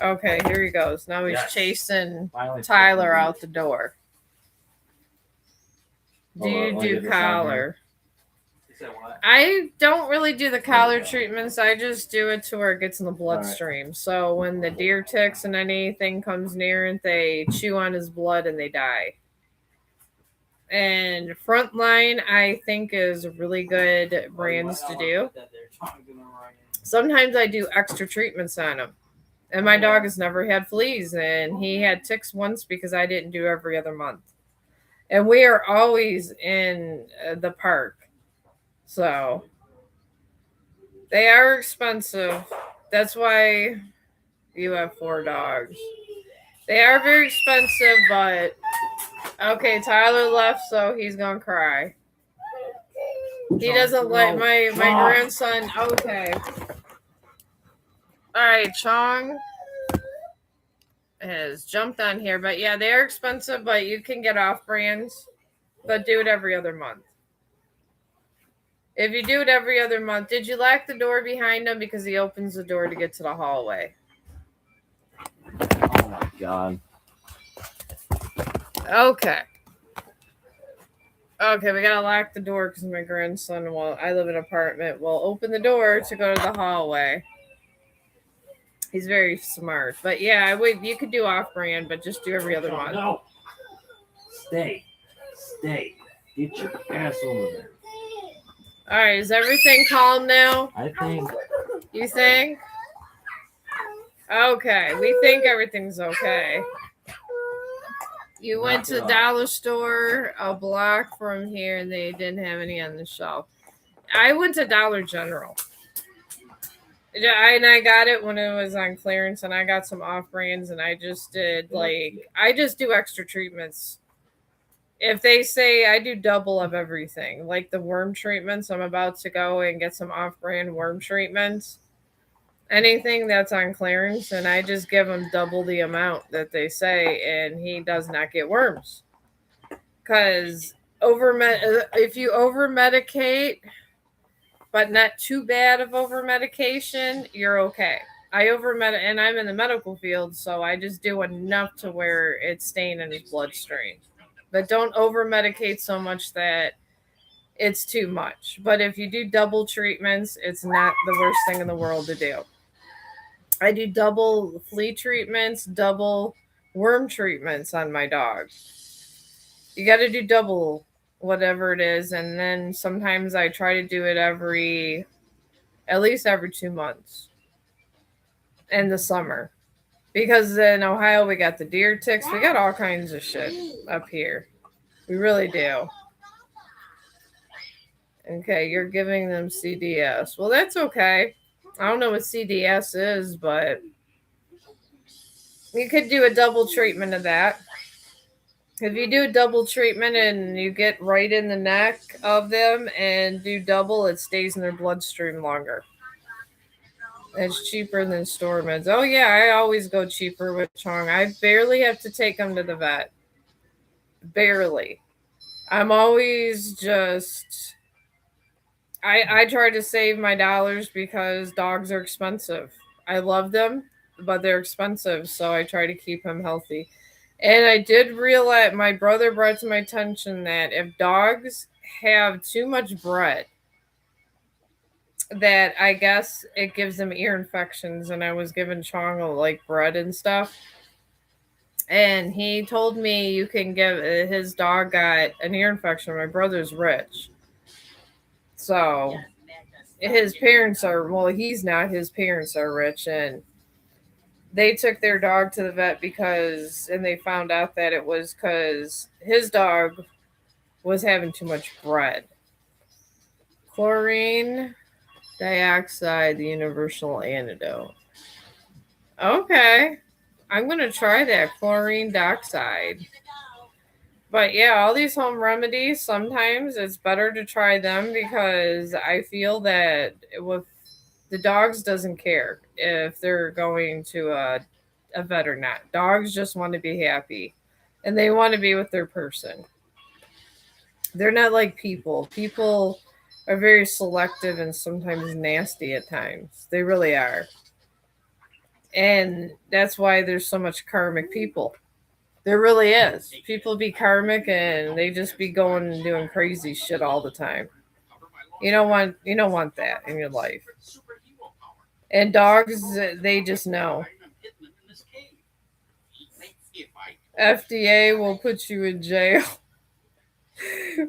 Okay, here he goes. Now he's Yes. chasing finally Tyler fucking- out the door. Do Hold on, you let me do get this on here. collar? You said what? I don't really do the collar go. treatments. I just do it to where it gets in the bloodstream. So when the deer ticks and anything comes near it, they chew on his blood and they die. And Frontline, I think, is really good brands to do. Sometimes I do extra treatments on him. And my dog has never had fleas, and he had ticks once because I didn't do every other month. And we are always in the park. So They are expensive. That's why you have 4 dogs. They are very expensive, but okay, Tyler left, so he's gonna cry. He doesn't like my grandson. Okay. All right, Chong has jumped on here, but yeah, they are expensive, but you can get off brands, but do it every other month. If you do it every other month, did you lock the door behind him because he opens the door to get to the hallway? Oh my god. Okay. Okay, we gotta lock the door because my grandson, well, I live in an apartment, will open the door to go to the hallway. He's very smart. But yeah, you could do off brand, but just do every other month. No. Stay. Get your ass over there. Alright, is everything calm now? I think. You think? Okay, we think everything's okay. You went to the dollar store a block from here and they didn't have any on the shelf. I went to Dollar General. And I got it when it was on clearance and I got some off brands and I just did I just do extra treatments. If they say I do double of everything, like the worm treatments, I'm about to go and get some off brand worm treatments. Anything that's on clearance, and I just give him double the amount that they say, and he does not get worms. Because if you over medicate, but not too bad of over medication, you're okay. And I'm in the medical field, so I just do enough to where it's staying in his bloodstream. But don't over medicate so much that it's too much. But if you do double treatments, it's not the worst thing in the world to do. I do double flea treatments, double worm treatments on my dog. You got to do double whatever it is. And then sometimes I try to do it at least every 2 months in the summer. Because in Ohio, we got the deer ticks. We got all kinds of shit up here. We really do. Okay, you're giving them CDS. Well, that's okay. I don't know what CDS is, but you could do a double treatment of that. If you do a double treatment and you get right in the neck of them and do double, it stays in their bloodstream longer. It's cheaper than store meds. Oh, yeah, I always go cheaper with Chong. I barely have to take them to the vet. Barely. I'm always just... I try to save my dollars because dogs are expensive. I love them, but they're expensive, so I try to keep them healthy. And I did realize, my brother brought to my attention that if dogs have too much bread, that I guess it gives them ear infections. And I was giving Chong bread and stuff. And he told me you can give, his dog got an ear infection. My brother's rich. So his parents are, well, he's not, his parents are rich, and they took their dog to the vet and they found out that it was because his dog was having too much bread. Chlorine dioxide, the universal antidote. Okay. I'm going to try that chlorine dioxide. But yeah, all these home remedies, sometimes it's better to try them because I feel that with the dogs doesn't care if they're going to a vet or not. Dogs just want to be happy and they want to be with their person. They're not like people. People are very selective and sometimes nasty at times. They really are. And that's why there's so much karmic people. There really is. People be karmic and they just be going and doing crazy shit all the time. You don't want that in your life. And dogs, they just know. FDA will put you in jail.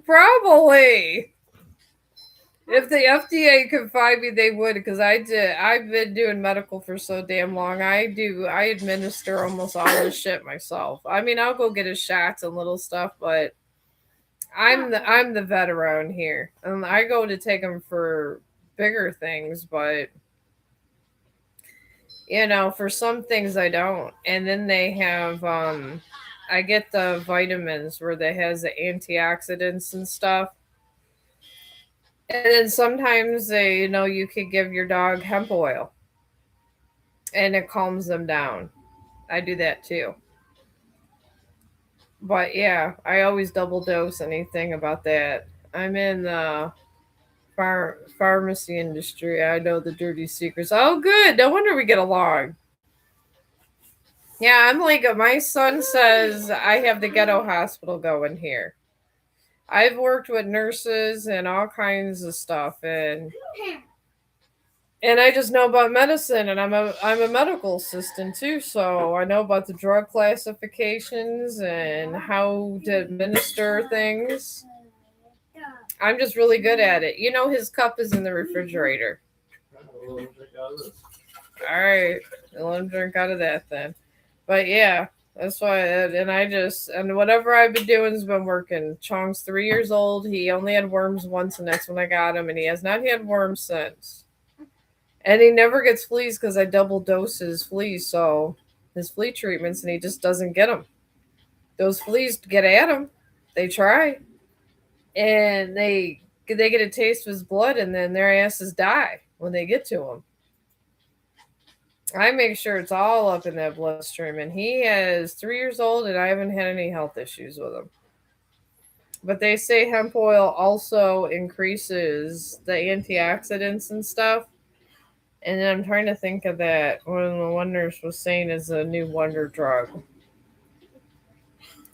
Probably. If the FDA could find me, they would, because I've been doing medical for so damn long. I administer almost all this shit myself. I mean, I'll go get his shots and little stuff, but I'm the vet around here. And I go to take them for bigger things, but for some things I don't. And then they have I get the vitamins where they has the antioxidants and stuff. And then sometimes they, you could give your dog hemp oil and it calms them down. I do that too. But yeah, I always double dose anything about that. I'm in the pharmacy industry. I know the dirty secrets. Oh, good. No wonder we get along. Yeah, I'm like, my son says I have the ghetto hospital going here. I've worked with nurses and all kinds of stuff, and I just know about medicine, and I'm a medical assistant too, so I know about the drug classifications and how to administer things. I'm just really good at it. His cup is in the refrigerator. All right, let him drink out of that then. But yeah, that's why. And whatever I've been doing has been working. Chong's 3 years old. He only had worms once, and that's when I got him, and he has not had worms since. And he never gets fleas because I double dose his fleas, so his flea treatments, and he just doesn't get them. Those fleas get at him. They try, and they get a taste of his blood, and then their asses die when they get to him. I make sure it's all up in that bloodstream, and he is 3 years old, and I haven't had any health issues with him. But they say hemp oil also increases the antioxidants and stuff. And then I'm trying to think of that. One of the wonders was saying is a new wonder drug.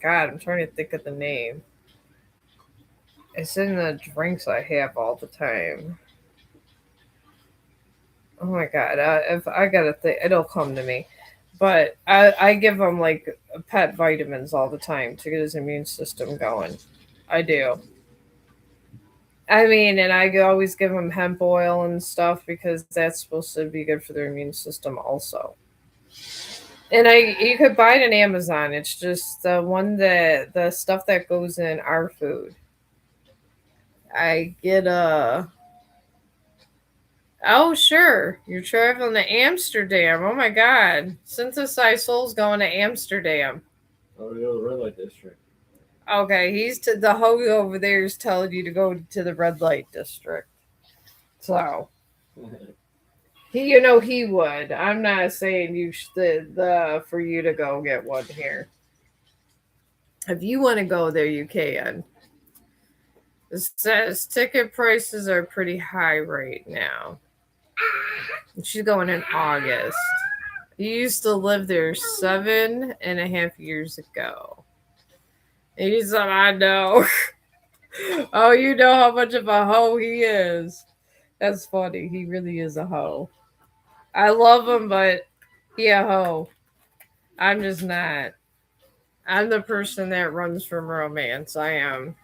God, I'm trying to think of the name. It's in the drinks I have all the time. Oh my God. If I gotta think, it'll come to me. But I give him like pet vitamins all the time to get his immune system going. I do. I mean, and I always give them hemp oil and stuff because that's supposed to be good for their immune system also. And you could buy it on Amazon. It's just the stuff that goes in our food. I get oh sure, you're traveling to Amsterdam. Oh my God, Synthesized Soul's going to Amsterdam. Oh, we go to the red light district. Okay, the hoe over there is telling you to go to the red light district. So, he would. I'm not saying you should for you to go get one here. If you want to go there, you can. It says ticket prices are pretty high right now. She's going in August. You used to live there 7.5 years ago. He said, I know. Oh, you know how much of a hoe he is. That's funny. He really is a hoe. I love him, but he a hoe. I'm just not. I'm the person that runs from romance. I am.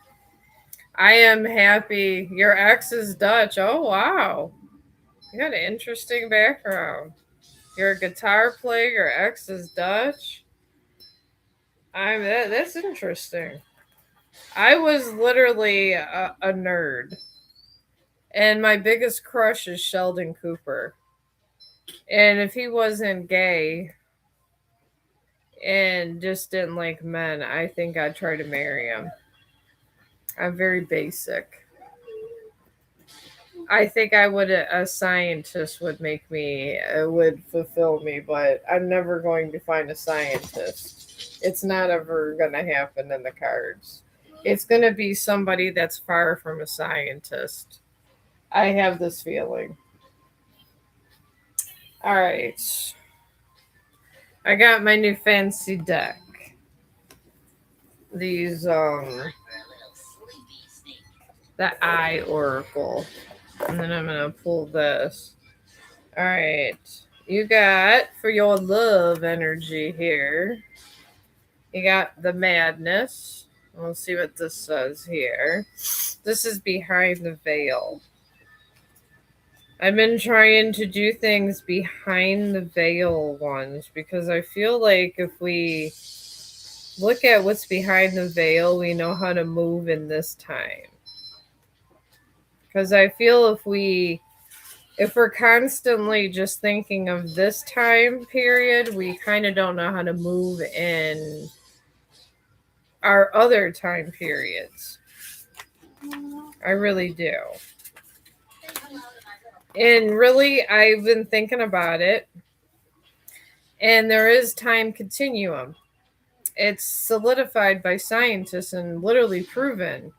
I am happy. Your ex is Dutch. Oh, wow. You got an interesting background. You're a guitar player. Your ex is Dutch. That's interesting. I was literally a nerd. And my biggest crush is Sheldon Cooper. And if he wasn't gay and just didn't like men, I think I'd try to marry him. I'm very basic. I think a scientist would would fulfill me, but I'm never going to find a scientist. It's not ever going to happen in the cards. It's going to be somebody that's far from a scientist. I have this feeling. All right. I got my new fancy deck. These, the Eye Oracle. And then I'm going to pull this. All right. You got, for your love energy here, you got the Madness. We'll see what this says here. This is behind the veil. I've been trying to do things behind the veil ones because I feel like if we look at what's behind the veil, we know how to move in this time. Because I feel if we if we're constantly just thinking of this time period, we kind of don't know how to move in our other time periods. I really do. And really, I've been thinking about it. And there is time continuum. It's solidified by scientists and literally proven.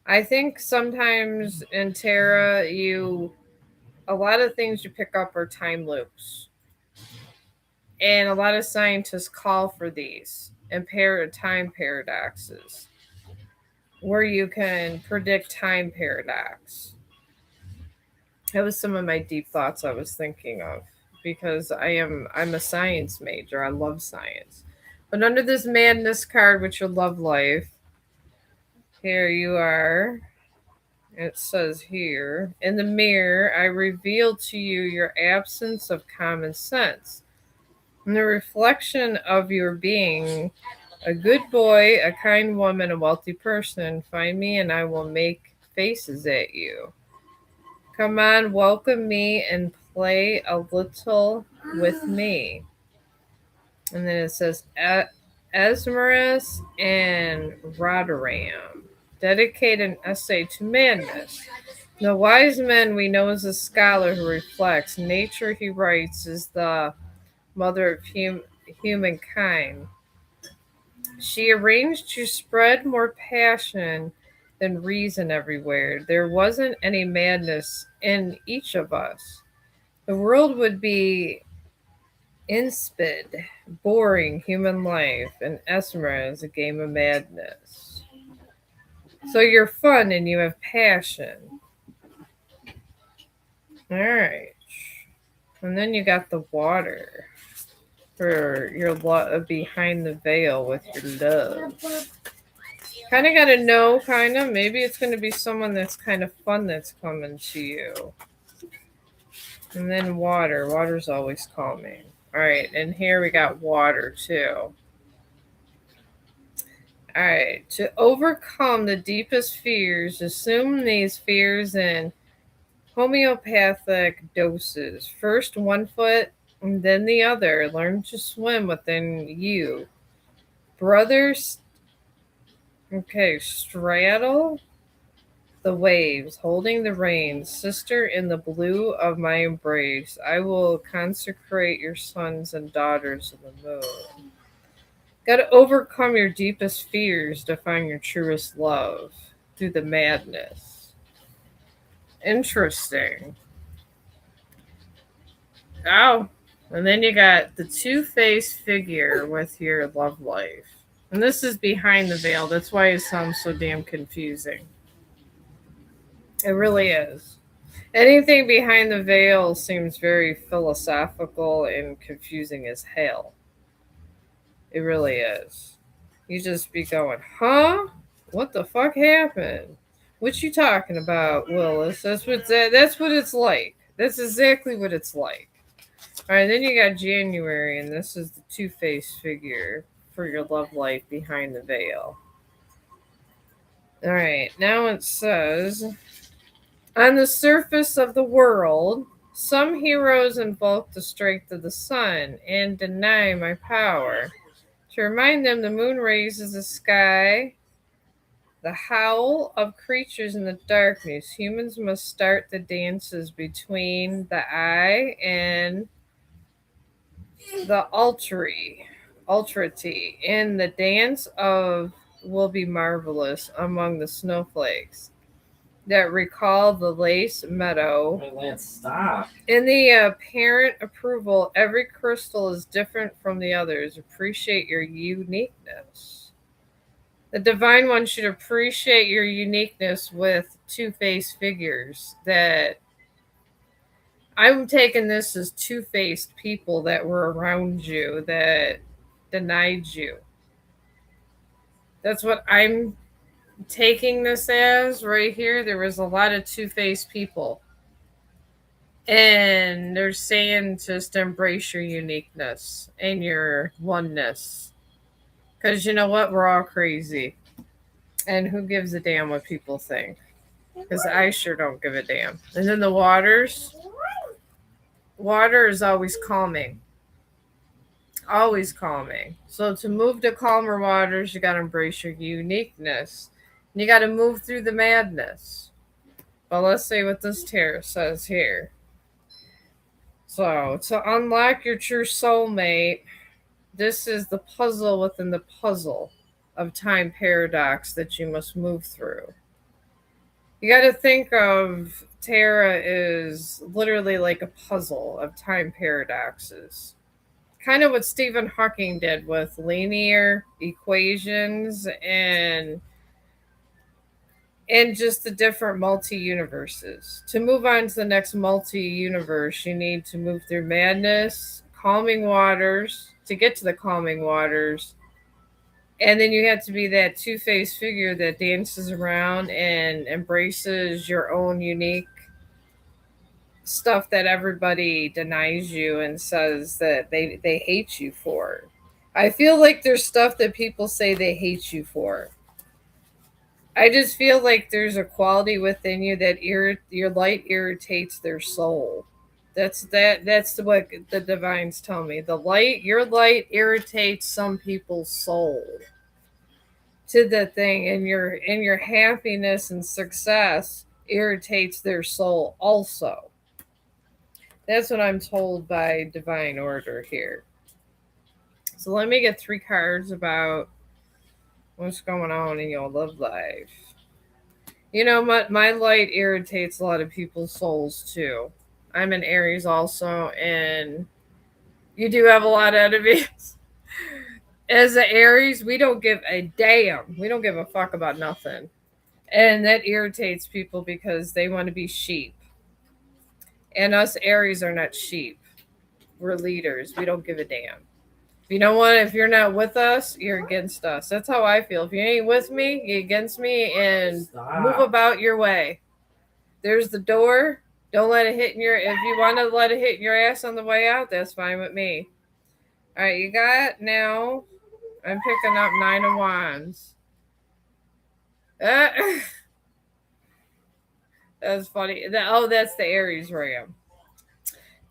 I think sometimes in Terra, a lot of things you pick up are time loops. And a lot of scientists call for these and time paradoxes, where you can predict time paradox. That was some of my deep thoughts I was thinking of, because I'm a science major. I love science. But under this madness card, with your love life, here you are. It says here, in the mirror, I reveal to you your absence of common sense. And the reflection of your being a good boy, a kind woman, a wealthy person. Find me and I will make faces at you. Come on, welcome me and play a little with me. And then it says Esmerus and Rotterdam. Dedicate an essay to madness. The wise man we know is a scholar who reflects. Nature, he writes, is the mother of humankind. She arranged to spread more passion than reason everywhere. There wasn't any madness in each of us. The world would be insipid, boring human life, and Esmera is a game of madness. So you're fun and you have passion. All right. And then you got the water for your behind the veil with your love. Kind of got to know, maybe it's going to be someone that's kind of fun that's coming to you. And then water. Water's always calming. All right. And here we got water too. All right. To overcome the deepest fears, assume these fears in homeopathic doses. First 1 foot and then the other. Learn to swim within you. Brothers, okay, straddle the waves, holding the reins. Sister, in the blue of my embrace, I will consecrate your sons and daughters of the moon. Got to overcome your deepest fears to find your truest love through the madness. Interesting. Oh, and then you got the two-faced figure with your love life. And this is behind the veil. That's why it sounds so damn confusing. It really is. Anything behind the veil seems very philosophical and confusing as hell. It really is. You just be going, huh? What the fuck happened? What you talking about, Willis? That's what it's like. That's exactly what it's like. All right, then you got January, and this is the two-faced figure for your love life behind the veil. All right, now it says, on the surface of the world, some heroes invoke the strength of the sun and deny my power. To remind them, the moon raises the sky, the howl of creatures in the darkness. Humans must start the dances between the eye and the ultrity, and the dance of will be marvelous among the snowflakes that recall the lace meadow. Hey, Lance, stop. In the apparent approval, every crystal is different from the others. Appreciate your uniqueness. The Divine One should appreciate your uniqueness with two-faced figures. That I'm taking this as two-faced people that were around you that denied you. That's what I'm taking this as right here. There was a lot of two-faced people. And they're saying just embrace your uniqueness and your oneness. Because you know what? We're all crazy. And who gives a damn what people think? Because I sure don't give a damn. And then the waters. water is always calming. Always calming. So to move to calmer waters, you got to embrace your uniqueness. And you got to move through the madness. But let's see what this tarot says here. So to unlock your true soulmate, this is the puzzle within the puzzle of time paradox that you must move through. You got to think of Terra is literally like a puzzle of time paradoxes. Kind of what Stephen Hawking did with linear equations and just the different multi-universes. To move on to the next multi-universe, you need to move through madness, calming waters, to get to the calming waters. And then you have to be that two-faced figure that dances around and embraces your own unique stuff that everybody denies you and says that they hate you for. I feel like there's stuff that people say they hate you for. I just feel like there's a quality within you that your light irritates their soul. That's what the divines tell me. Your light irritates some people's soul to the thing, and your happiness and success irritates their soul also. That's what I'm told by divine order here. So let me get 3 cards about what's going on in your love life. You know, my light irritates a lot of people's souls too. I'm an Aries also, and you do have a lot of enemies. As an Aries, we don't give a damn. We don't give a fuck about nothing. And that irritates people because they want to be sheep. And us Aries are not sheep. We're leaders. We don't give a damn. If you're not with us, you're against us. That's how I feel. If you ain't with me, you're against me, and move about your way. There's the door. Don't let it hit in your, if you want to let it hit in your ass on the way out, that's fine with me. All right, you got now, I'm picking up 9 of Wands. That's funny. That's the Aries ram.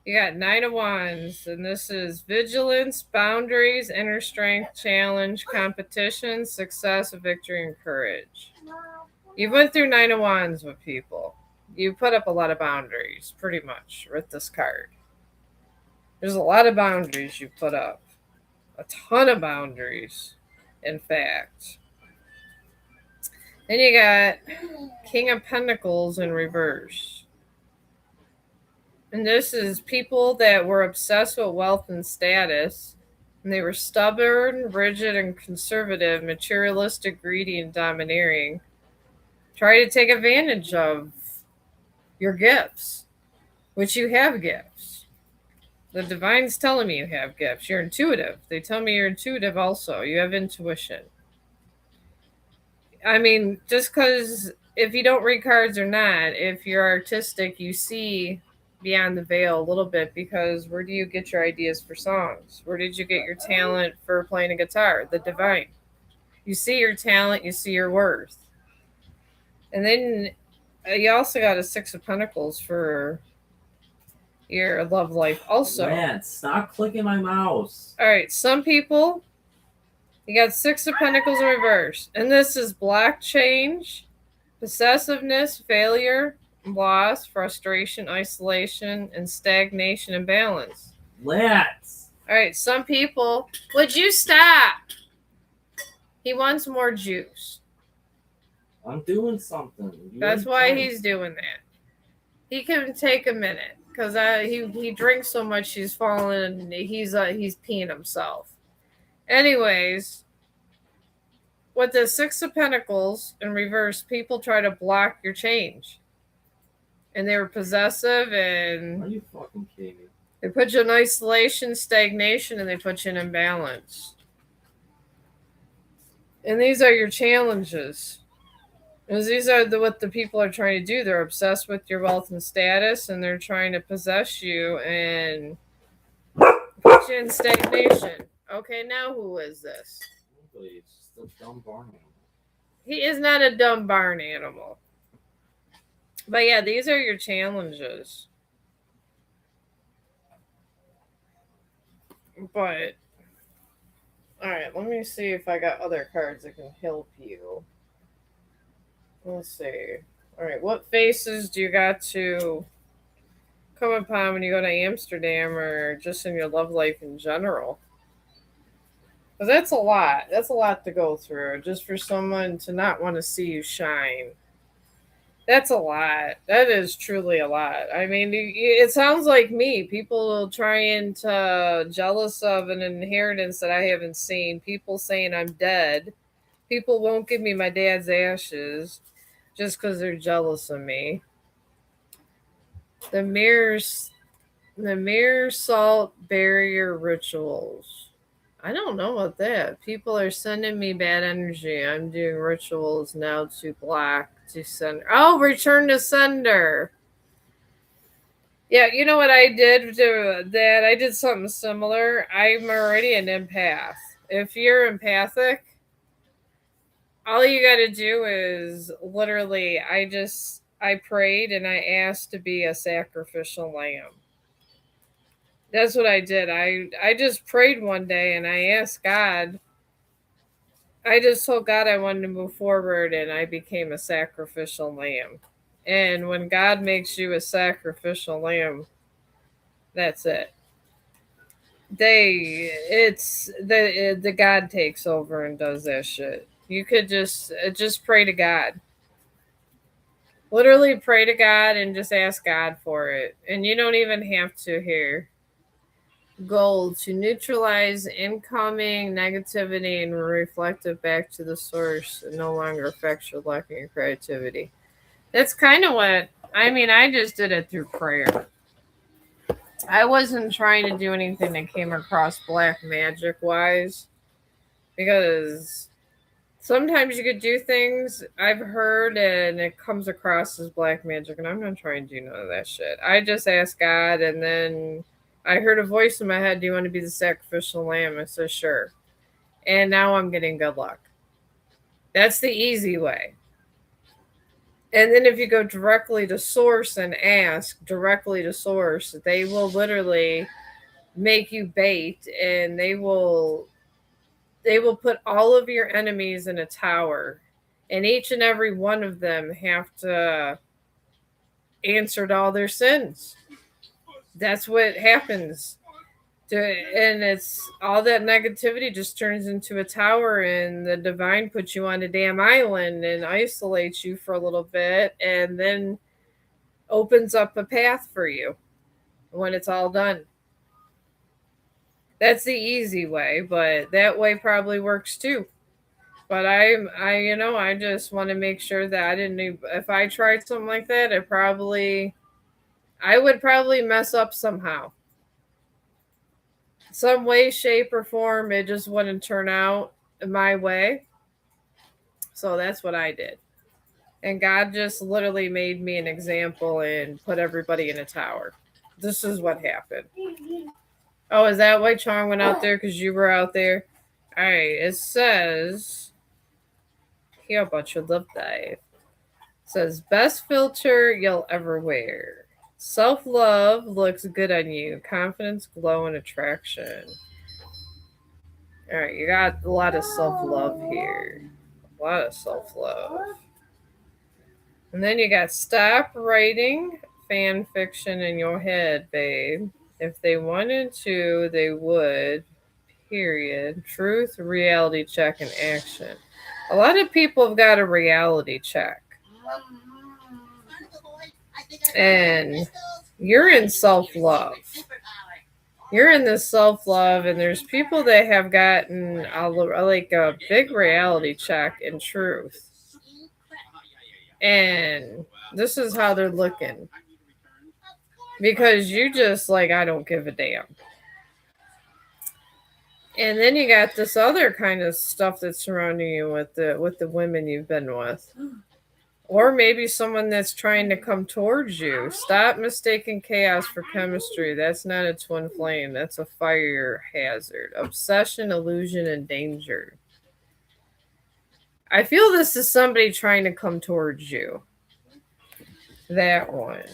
You got 9 of Wands, and this is vigilance, boundaries, inner strength, challenge, competition, success, victory, and courage. You went through 9 of Wands with people. You put up a lot of boundaries, pretty much, with this card. There's a lot of boundaries you put up. A ton of boundaries, in fact. Then you got King of Pentacles in reverse. And this is people that were obsessed with wealth and status. And they were stubborn, rigid, and conservative, materialistic, greedy, and domineering. Try to take advantage of your gifts, which you have gifts. The divine's telling me you have gifts. You're intuitive. They tell me you're intuitive also. You have intuition. I mean, just because if you don't read cards or not, if you're artistic, you see beyond the veil a little bit, because where do you get your ideas for songs? Where did you get your talent for playing a guitar? The divine. You see your talent, you see your worth. And then you also got a 6 of Pentacles for your love life also. Man, stop clicking my mouse. All right, some people, you got 6 of Pentacles in reverse. And this is block change, possessiveness, failure, loss, frustration, isolation, and stagnation and balance. Let's. All right, some people, would you stop? He wants more juice. I'm doing something. That's why he's doing that. He can take a minute because he drinks so much he's falling. He's peeing himself. Anyways, with the 6 of Pentacles in reverse, people try to block your change. And they were possessive, and Are you fucking kidding me? they put you in isolation, stagnation, and they put you in imbalance. And these are your challenges. Because these are what the people are trying to do. They're obsessed with your wealth and status, and they're trying to possess you and put you in stagnation. Okay, now who is this? It's just a dumb barn animal. He is not a dumb barn animal. But yeah, these are your challenges. But all right, let me see if I got other cards that can help you. Let's see. All right, what faces do you got to come upon when you go to Amsterdam or just in your love life in general? Because that's a lot. That's a lot to go through just for someone to not want to see you shine. That's a lot. That is truly a lot. I mean, it sounds like me. People trying to jealous of an inheritance that I haven't seen. People saying I'm dead. People won't give me my dad's ashes just because they're jealous of me. The mirrors, the mirror salt barrier rituals. I don't know about that. People are sending me bad energy. I'm doing rituals now to block to send. Oh, return to sender. Yeah, you know what I did to that? I did something similar. I'm already an empath. If you're empathic, all you got to do is literally, I prayed and I asked to be a sacrificial lamb. That's what I did. I just prayed one day and I asked God. I just told God I wanted to move forward and I became a sacrificial lamb. And when God makes you a sacrificial lamb, that's it. The God takes over and does that shit. You could just pray to God. Literally pray to God and just ask God for it. And you don't even have to here. Goal to neutralize incoming negativity and reflect it back to the source and no longer affects your luck and your creativity. That's kind of what I mean. I just did it through prayer. I wasn't trying to do anything that came across black magic wise because sometimes you could do things I've heard and it comes across as black magic, and I'm not trying to do none of that shit. I just asked God, and then I heard a voice in my head, "Do you want to be the sacrificial lamb?" I said, "Sure." And now I'm getting good luck. That's the easy way. And then if you go directly to source and ask directly to source, they will literally make you bait, and they will put all of your enemies in a tower, and each and every one of them have to answer to all their sins. That's what happens. And it's all that negativity just turns into a tower, and the divine puts you on a damn island and isolates you for a little bit, and then opens up a path for you when it's all done. That's the easy way, but that way probably works too. But I just want to make sure that I didn't. If I tried something like that, I would probably mess up somehow, some way, shape, or form. It just wouldn't turn out my way. So that's what I did, and God just literally made me an example and put everybody in a tower. This is what happened. Oh, is that why Chong went out there? Because you were out there. All right. It says here about your love life. It says best filter you'll ever wear. Self-love looks good on you. Confidence, glow, and attraction. All right, you got a lot of self-love here. A lot of self-love. And then you got stop writing fan fiction in your head, babe. If they wanted to, they would. Period. Truth, reality check, and action. A lot of people have got a reality check. And you're in self-love. You're in this self-love, and there's people that have gotten a big reality check in truth. And this is how they're looking. Because you just I don't give a damn. And then you got this other kind of stuff that's surrounding you with the women you've been with. Or maybe someone that's trying to come towards you. Stop mistaking chaos for chemistry. That's not a twin flame. That's a fire hazard. Obsession, illusion, and danger. I feel this is somebody trying to come towards you. That one.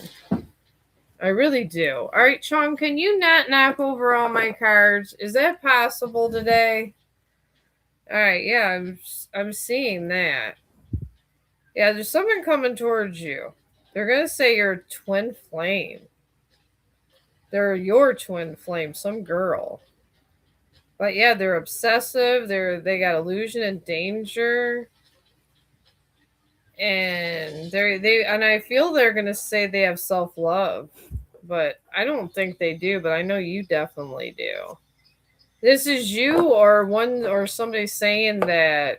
I really do. All right, Sean, can you not knock over all my cards? Is that possible today? All right, yeah, I'm seeing that. Yeah, there's someone coming towards you. They're gonna say you're a twin flame. They're your twin flame, some girl. But yeah, they're obsessive. They got illusion and danger, and I feel they're gonna say they have self love, but I don't think they do. But I know you definitely do. This is you or somebody saying that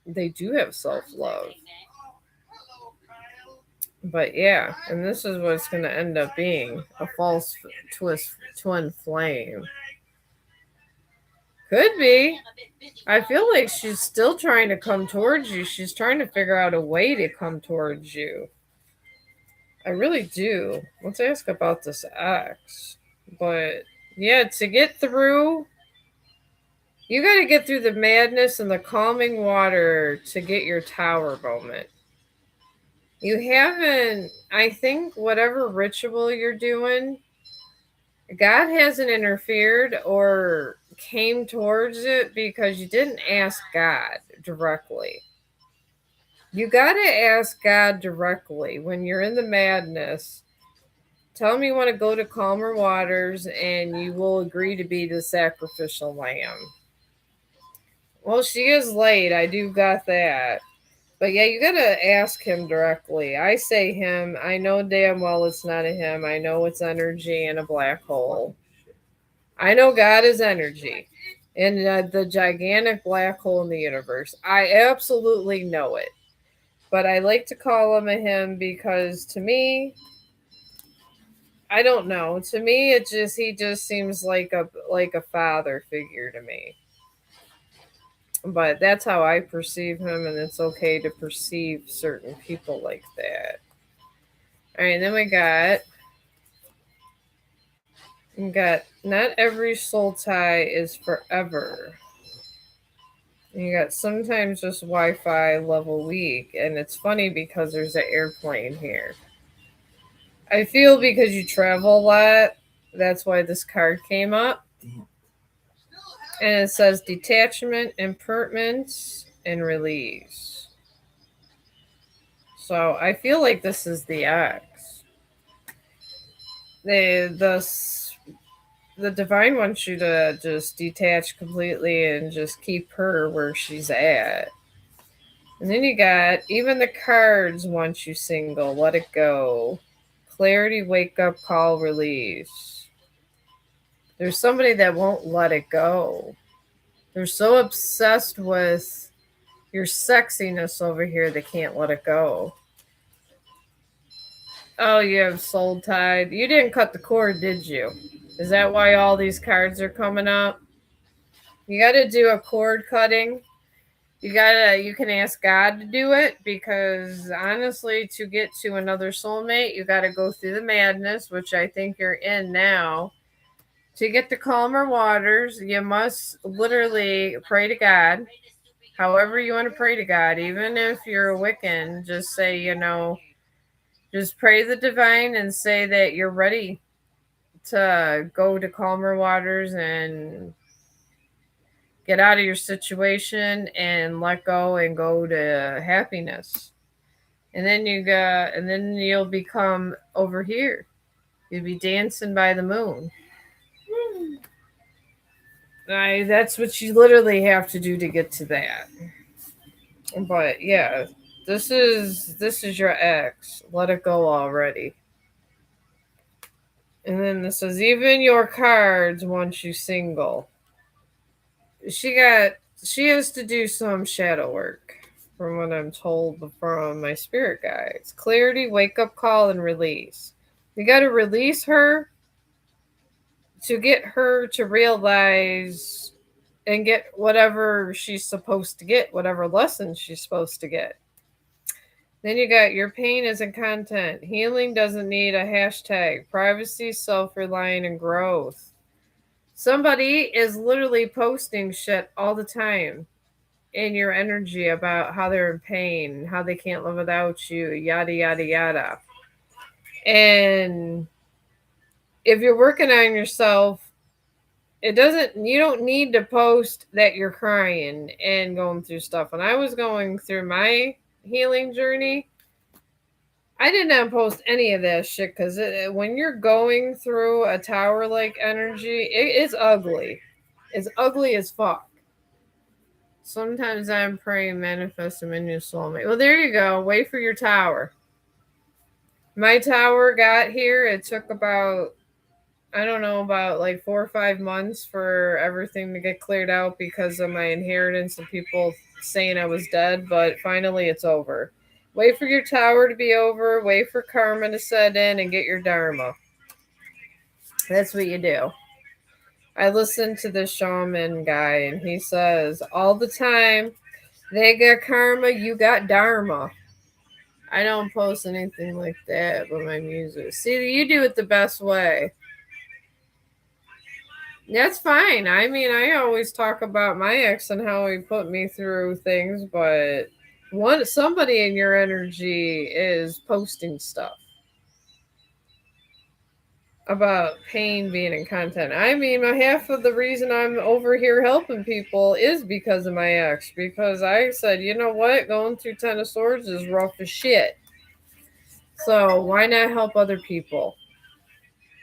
they do have self love. But yeah, and this is what it's going to end up being, a false twin flame. Could be. I feel like she's still trying to come towards you. She's trying to figure out a way to come towards you. I really do. Let's ask about this ex. But yeah, to get through, you got to get through the madness and the calming water to get your tower moment. You haven't, I think, whatever ritual you're doing, God hasn't interfered or came towards it because you didn't ask God directly. You got to ask God directly when you're in the madness. Tell him you want to go to calmer waters and you will agree to be the sacrificial lamb. Well, she is late. I do got that. But yeah, you gotta ask him directly. I say him. I know damn well it's not a him. I know it's energy in a black hole. I know God is energy in the gigantic black hole in the universe. I absolutely know it. But I like to call him a him because to me, I don't know. To me, he just seems like a father figure to me. But that's how I perceive him, and it's okay to perceive certain people like that. All right, then we got not every soul tie is forever. You got sometimes just Wi-Fi level weak, and it's funny because there's an airplane here. I feel because you travel a lot, that's why this card came up. And it says detachment, impermanence, and release. So I feel like this is the X. The divine wants you to just detach completely and just keep her where she's at. And then you got even the cards want you single. Let it go. Clarity, wake up, call, release. There's somebody that won't let it go. They're so obsessed with your sexiness over here, they can't let it go. Oh, you have soul tied. You didn't cut the cord, did you? Is that why all these cards are coming up? You got to do a cord cutting. You can ask God to do it because honestly, to get to another soulmate, you got to go through the madness, which I think you're in now. To get to calmer waters, you must literally pray to God. However you want to pray to God, even if you're a Wiccan, just say, just pray the divine and say that you're ready to go to calmer waters and get out of your situation and let go and go to happiness. And then you'll become over here. You'll be dancing by the moon. That's what you literally have to do to get to that. But yeah, this is your ex. Let it go already. And then this says even your cards want you single. She has to do some shadow work, from what I'm told from my spirit guides. Clarity, wake up call, and release. You got to release her to get her to realize and get whatever she's supposed to get, whatever lesson she's supposed to get. Then you got your pain isn't content. Healing doesn't need a hashtag. Privacy, self-reliant, and growth. Somebody is literally posting shit all the time in your energy about how they're in pain, how they can't live without you, yada, yada, yada. And if you're working on yourself, you don't need to post that you're crying and going through stuff. When I was going through my healing journey, I did not post any of that shit because when you're going through a tower like energy, it's ugly. It's ugly as fuck. Sometimes I'm praying, manifest him in your soulmate. Well, there you go. Wait for your tower. My tower got here. It took about, I don't know, about like 4 or 5 months for everything to get cleared out because of my inheritance and people saying I was dead. But finally, it's over. Wait for your tower to be over. Wait for karma to set in and get your dharma. That's what you do. I listened to this shaman guy, and he says all the time, they got karma, you got dharma. I don't post anything like that with my music. See, you do it the best way. That's fine. I mean, I always talk about my ex and how he put me through things, but somebody in your energy is posting stuff about pain being in content. I mean, half of the reason I'm over here helping people is because of my ex. Because I said, you know what? Going through Ten of Swords is rough as shit. So why not help other people?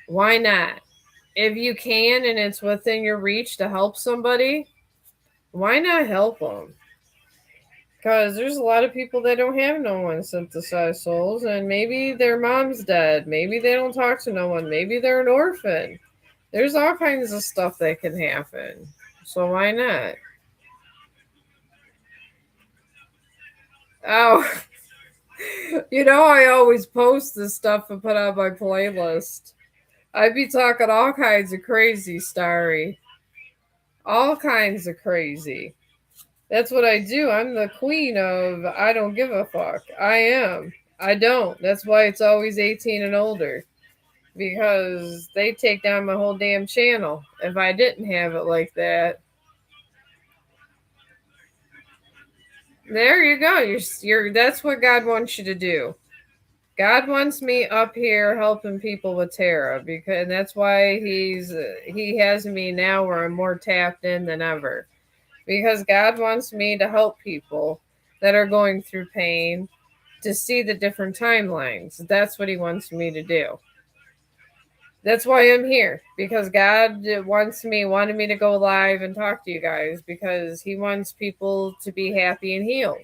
Why not? If you can and it's within your reach to help somebody, why not help them? Because there's a lot of people that don't have no one synthesized souls, and maybe their mom's dead. Maybe they don't talk to no one. Maybe they're an orphan. There's all kinds of stuff that can happen. So why not? Oh, I always post this stuff and put on my playlist. I be talking all kinds of crazy, Starry. All kinds of crazy. That's what I do. I'm the queen of I don't give a fuck. I am. I don't. That's why it's always 18 and older. Because they take down my whole damn channel if I didn't have it like that. There you go. That's what God wants you to do. God wants me up here helping people with tarot, and that's why he has me now where I'm more tapped in than ever. Because God wants me to help people that are going through pain to see the different timelines. That's what he wants me to do. That's why I'm here, because God wanted me to go live and talk to you guys because he wants people to be happy and healed.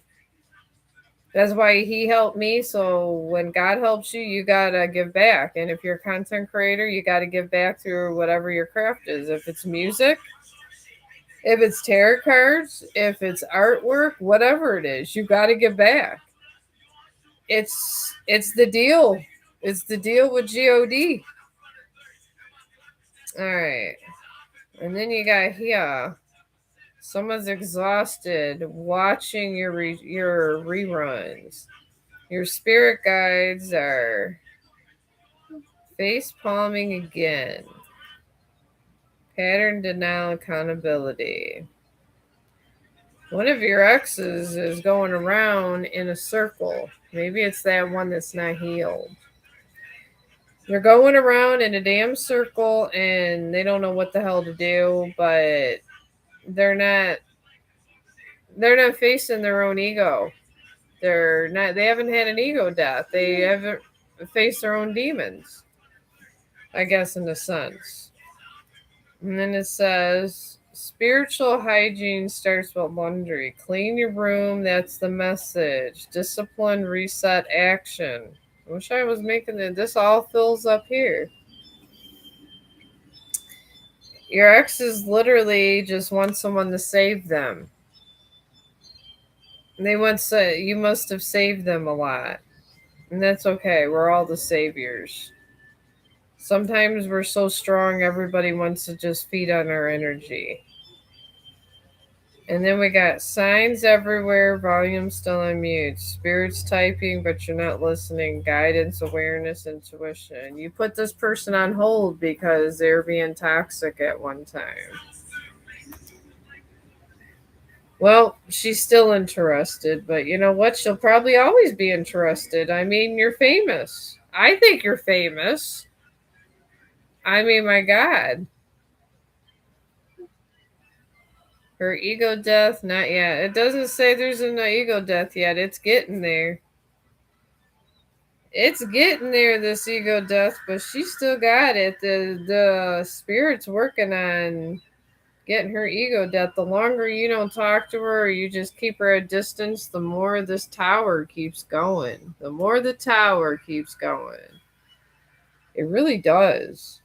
That's why he helped me. So when God helps you, you got to give back. And if you're a content creator, you got to give back through whatever your craft is. If it's music, if it's tarot cards, if it's artwork, whatever it is, you got to give back. It's the deal. It's the deal with God. All right. And then you got here. Someone's exhausted watching your reruns. Your spirit guides are face palming again. Pattern denial accountability. One of your exes is going around in a circle. Maybe it's that one that's not healed. They're going around in a damn circle and they don't know what the hell to do, but they're not facing their own ego. They haven't had an ego death. They haven't faced their own demons, I guess, in a sense. And then it says, spiritual hygiene starts with laundry. Clean your room. That's the message. Discipline, reset, action. I wish I was making it. This all fills up here. Your exes literally just want someone to save them. You must have saved them a lot. And that's okay. We're all the saviors. Sometimes we're so strong, everybody wants to just feed on our energy. And then we got signs everywhere, volume still on mute. Spirits typing, but you're not listening. Guidance, awareness, intuition. You put this person on hold because they're being toxic at one time. Well, she's still interested, but you know what? She'll probably always be interested. I mean, you're famous. I think you're famous. I mean, my God. Her ego death, not yet. It doesn't say there's an ego death yet. It's getting there. It's getting there, this ego death, but she still got it. The spirit's working on getting her ego death. The longer you don't talk to her or you just keep her at distance, the more this tower keeps going. The more the tower keeps going. It really does.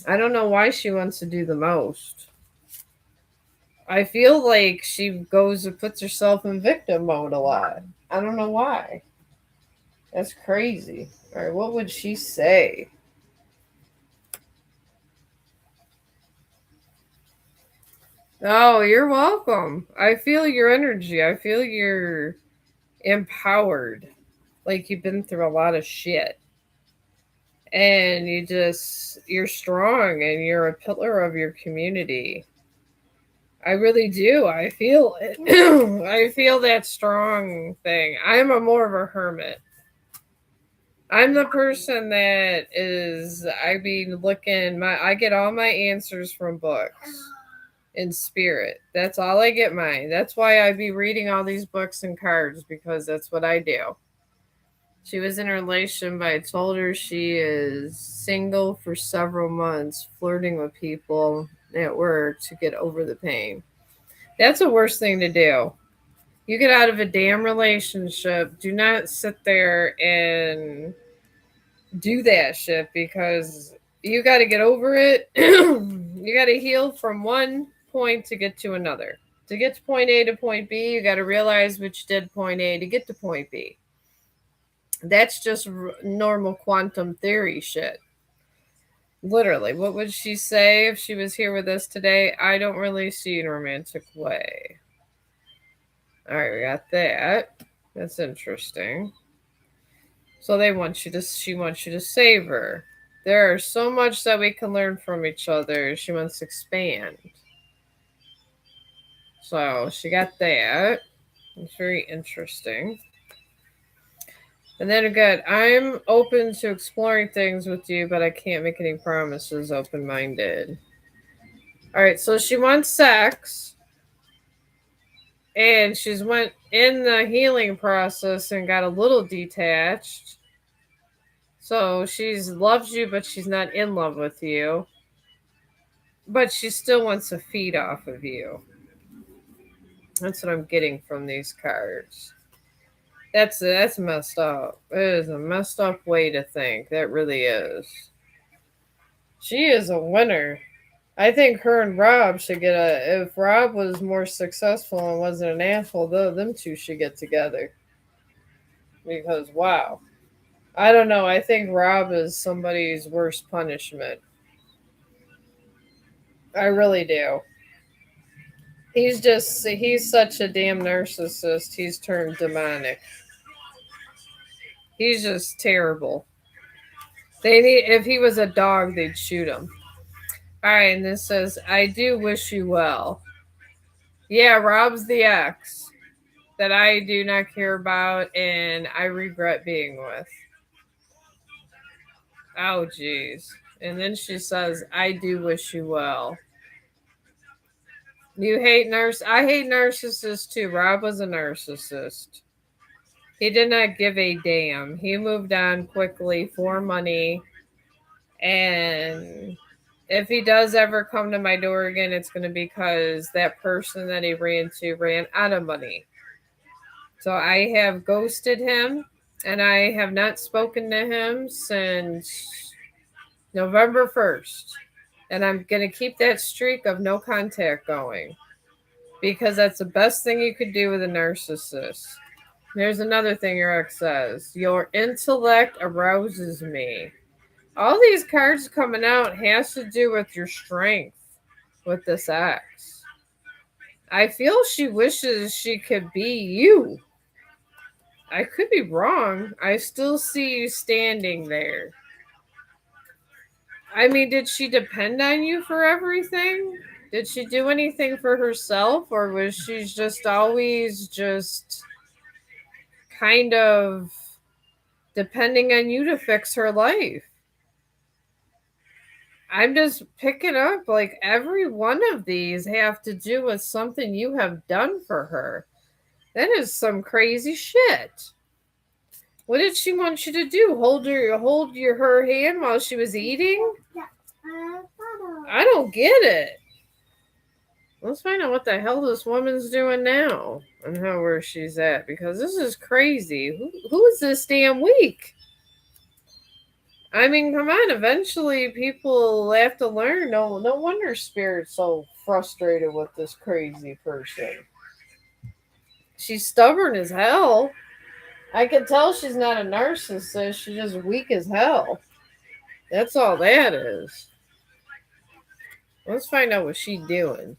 I don't know why she wants to do the most. I feel like she goes and puts herself in victim mode a lot. I don't know why. That's crazy. All right, what would she say? Oh, you're welcome. I feel your energy. I feel you're empowered. Like you've been through a lot of shit. And you're strong and you're a pillar of your community. I really do. I feel it. I feel that strong thing. I'm a more of a hermit. I'm the person that is I get all my answers from books in spirit. That's all I get mine. That's why I be reading all these books and cards, because that's what I do. She was in a relation, but I told her she is single for several months, flirting with people at work to get over the pain. That's the worst thing to do. You get out of a damn relationship. Do not sit there and do that shit, because you got to get over it. You got to heal from one point to get to another. To get to point A to point B, you got to realize what you did point A to get to point B. That's just normal quantum theory shit. Literally, what would she say if she was here with us today? I don't really see in a romantic way. All right, we got that. That's interesting. So she wants you to save her. There is so much that we can learn from each other. She wants to expand. So she got that. It's very interesting. And then again, I'm open to exploring things with you, but I can't make any promises, open-minded. All right, so she wants sex. And she's went in the healing process and got a little detached. So she's loves you, but she's not in love with you. But she still wants to feed off of you. That's what I'm getting from these cards. That's messed up. It is a messed up way to think. That really is. She is a winner. I think her and Rob should get if Rob was more successful and wasn't an asshole, them two should get together. Because wow. I don't know. I think Rob is somebody's worst punishment. I really do. He's such a damn narcissist. He's turned demonic. He's just terrible. If he was a dog, they'd shoot him. All right, and this says, I do wish you well. Yeah, Rob's the ex that I do not care about and I regret being with. Oh, jeez. And then she says, I do wish you well. You hate I hate narcissists too. Rob was a narcissist. He did not give a damn. He moved on quickly for money. And if he does ever come to my door again, it's going to be because that person that he ran to ran out of money. So I have ghosted him, and I have not spoken to him since November 1st. And I'm going to keep that streak of no contact going, because that's the best thing you could do with a narcissist. There's another thing your ex says. Your intellect arouses me. All these cards coming out has to do with your strength with this ex. I feel she wishes she could be you. I could be wrong. I still see you standing there. I mean, did she depend on you for everything? Did she do anything for herself? Or was she just always just kind of depending on you to fix her life? I'm just picking up like every one of these have to do with something you have done for her. That is some crazy shit. What did she want you to do? Hold her hand while she was eating? I don't get it. Let's find out what the hell this woman's doing now and where she's at, because this is crazy. Who is this damn week? I mean, come on. Eventually, people have to learn. No wonder Spirit's so frustrated with this crazy person. She's stubborn as hell. I can tell she's not a narcissist. She's just weak as hell. That's all that is. Let's find out what she's doing.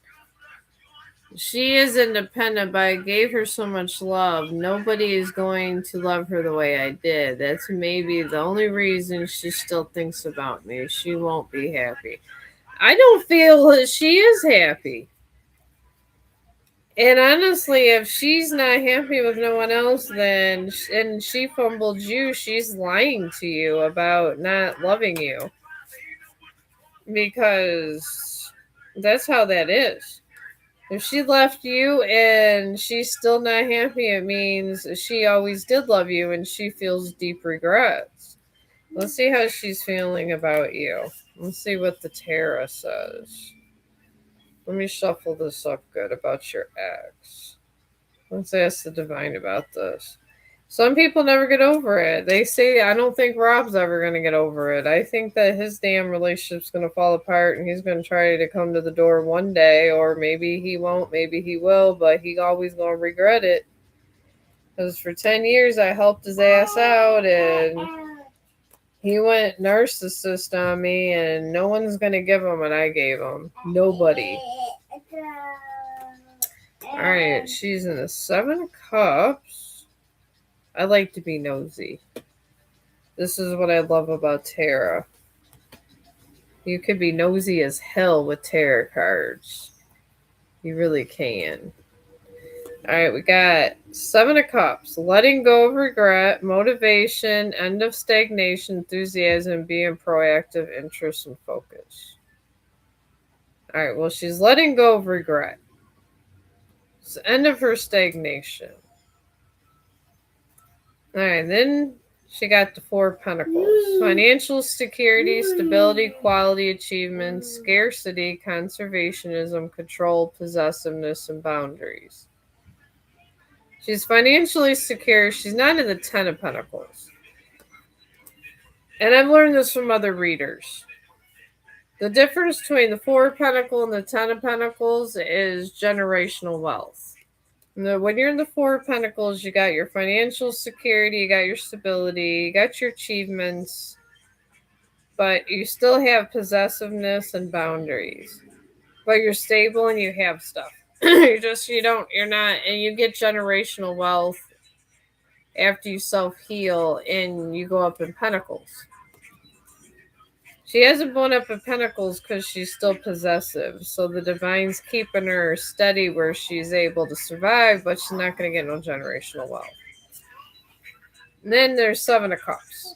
She is independent, but I gave her so much love. Nobody is going to love her the way I did. That's maybe the only reason she still thinks about me. She won't be happy. I don't feel that she is happy. And honestly, if she's not happy with no one else, and she fumbled you, she's lying to you about not loving you. Because that's how that is. If she left you and she's still not happy, it means she always did love you and she feels deep regrets. Let's see how she's feeling about you. Let's see what the tarot says. Let me shuffle this up good about your ex. Let's ask the divine about this. Some people never get over it. They say, I don't think Rob's ever going to get over it. I think that his damn relationship's going to fall apart and he's going to try to come to the door one day, or maybe he won't, maybe he will, but he always going to regret it. Because for 10 years I helped his ass out and he went narcissist on me, and no one's going to give him what I gave him. Nobody. Alright, she's in the 7 of Cups. I like to be nosy. This is what I love about tarot. You could be nosy as hell with tarot cards. You really can. Alright, we got 7 of Cups. Letting go of regret, motivation, end of stagnation, enthusiasm, being proactive, interest, and focus. Alright, well, she's letting go of regret. It's the end of her stagnation. Alright, then she got the 4 of Pentacles. Financial security, stability, quality, achievement, scarcity, conservationism, control, possessiveness, and boundaries. She's financially secure. She's not in the 10 of Pentacles. And I've learned this from other readers. The difference between the 4 of Pentacles and the 10 of Pentacles is generational wealth. When you're in the 4 of Pentacles, you got your financial security, you got your stability, you got your achievements, but you still have possessiveness and boundaries. But you're stable and you have stuff. You're not, and you get generational wealth after you self-heal and you go up in Pentacles. She hasn't blown up in Pentacles because she's still possessive. So the divine's keeping her steady where she's able to survive, but she's not going to get no generational wealth. And then there's 7 of Cups.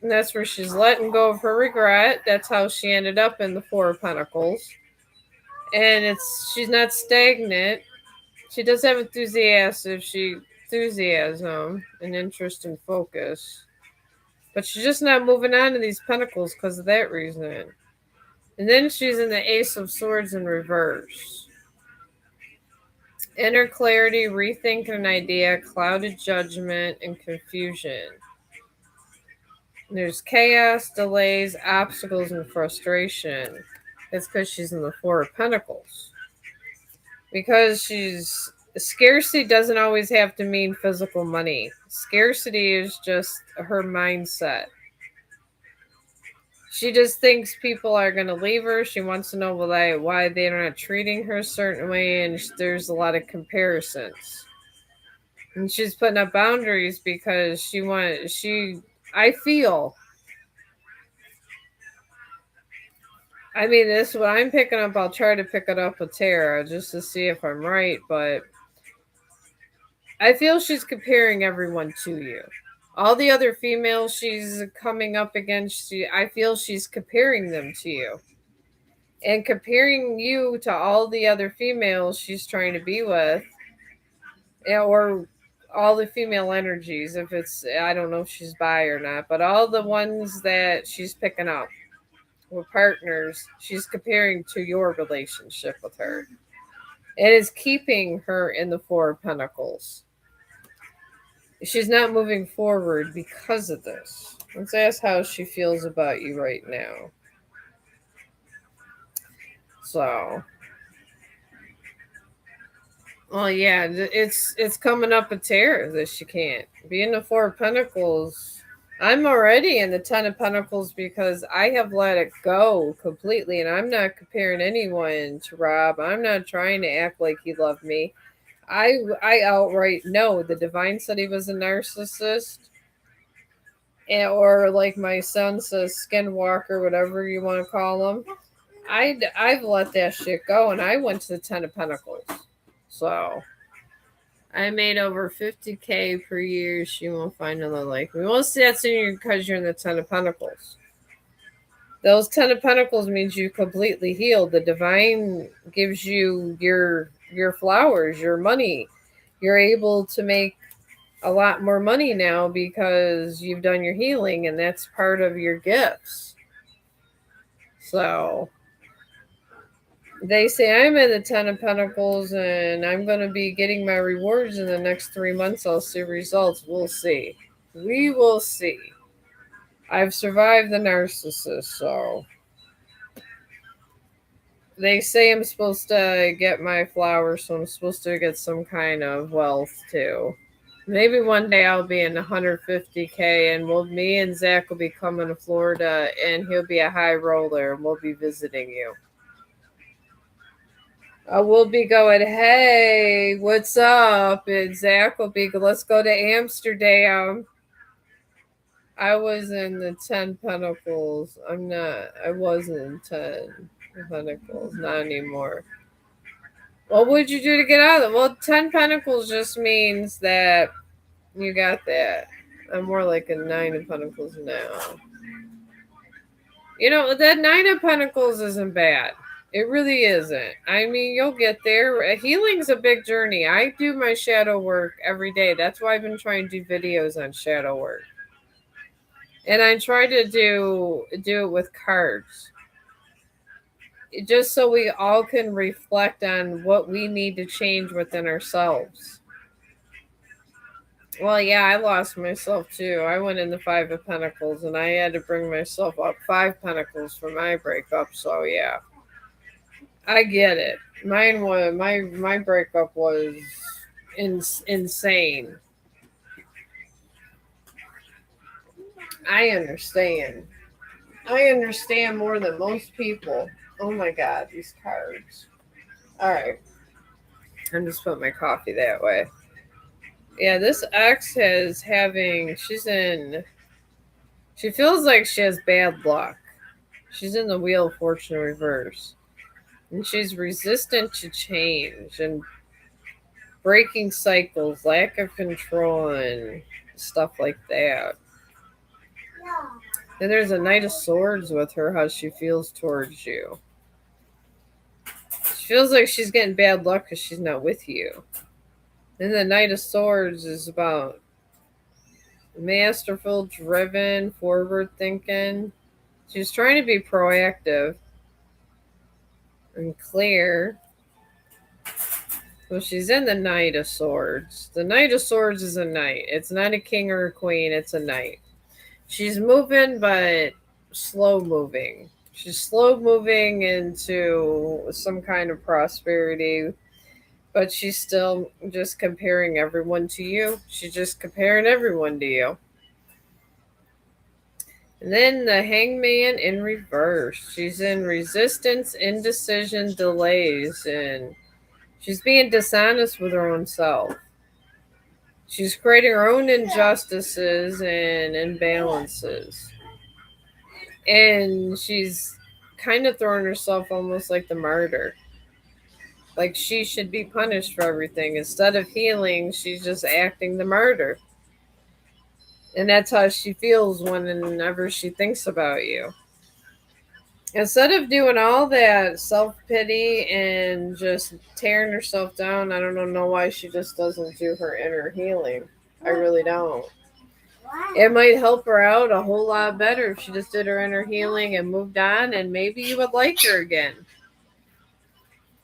And that's where she's letting go of her regret. That's how she ended up in the 4 of Pentacles. And she's not stagnant. She does have enthusiasm and interest and focus. But she's just not moving on to these pentacles because of that reason. And then she's in the Ace of Swords in reverse. Inner clarity, rethinking an idea, clouded judgment, and confusion. And there's chaos, delays, obstacles, and frustration. That's because she's in the 4 of Pentacles. Because scarcity doesn't always have to mean physical money. Scarcity is just her mindset. She just thinks people are going to leave her. She wants to know why they're not treating her a certain way, and there's a lot of comparisons. And she's putting up boundaries because this is what I'm picking up. I'll try to pick it up with Tara just to see if I'm right, but I feel she's comparing everyone to you. All the other females she's coming up against, I feel she's comparing them to you. and comparing you to all the other females she's trying to be with, or all the female energies. If it's, I don't know if she's bi or not, but all the ones that she's picking up with partners, she's comparing to your relationship with her. It is keeping her in the Four of Pentacles. She's not moving forward because of this. Let's ask how she feels about you right now. So, well, yeah, it's coming up a tear that she can't. Being the Four of Pentacles, I'm already in the Ten of Pentacles because I have let it go completely, and I'm not comparing anyone to Rob. I'm not trying to act like he loved me. I outright know the divine said he was a narcissist, or like my son says, skinwalker, whatever you want to call him. I've let that shit go, and I went to the Ten of Pentacles. So I made over 50K per year. She won't find another like me. Well, see, that's in you because you're in the Ten of Pentacles. Those Ten of Pentacles means you completely healed. The divine gives you your flowers, your money. You're able to make a lot more money now because you've done your healing, and that's part of your gifts. So they say I'm in the Ten of Pentacles and I'm going to be getting my rewards in the next 3 months. I'll see results. We'll see. We will see. I've survived the narcissist, so they say I'm supposed to get my flowers, so I'm supposed to get some kind of wealth too. Maybe one day I'll be in 150K, and me and Zach will be coming to Florida, and he'll be a high roller, and we'll be visiting you. We'll be going, hey, what's up? And Zach will be, let's go to Amsterdam. I was in the 10 Pentacles. I wasn't in 10 Pentacles, not anymore. What would you do to get out of it? Well, 10 Pentacles just means that you got that. I'm more like a 9 of Pentacles now. You know, that 9 of Pentacles isn't bad. It really isn't. I mean, you'll get there. Healing's a big journey. I do my shadow work every day. That's why I've been trying to do videos on shadow work. And I try to do it with cards. Just so we all can reflect on what we need to change within ourselves. Well, yeah, I lost myself too. I went in the 5 of Pentacles, and I had to bring myself up 5 Pentacles for my breakup. So yeah, I get it. Mine was my breakup was insane. I understand. I understand more than most people. Oh my God, these cards. All right, I'm just putting my coffee that way. Yeah, this ex she feels like she has bad luck. She's in the Wheel of Fortune reverse. And she's resistant to change and breaking cycles, lack of control, and stuff like that. And there's a Knight of Swords with her, how she feels towards you. She feels like she's getting bad luck because she's not with you. Then the Knight of Swords is about masterful, driven, forward thinking. She's trying to be proactive and clear. So she's in the Knight of Swords. The Knight of Swords is a knight. It's not a king or a queen. It's a knight. She's moving, but slow moving. She's slow moving into some kind of prosperity, but she's still just comparing everyone to you. She's just comparing everyone to you. And then the Hangman in reverse. She's in resistance, indecision, delays, and she's being dishonest with her own self. She's creating her own injustices and imbalances. And she's kind of throwing herself almost like the martyr. Like she should be punished for everything. Instead of healing, she's just acting the martyr. And that's how she feels whenever she thinks about you. Instead of doing all that self-pity and just tearing herself down, I don't know why she just doesn't do her inner healing. I really don't. It might help her out a whole lot better if she just did her inner healing and moved on, and maybe you would like her again.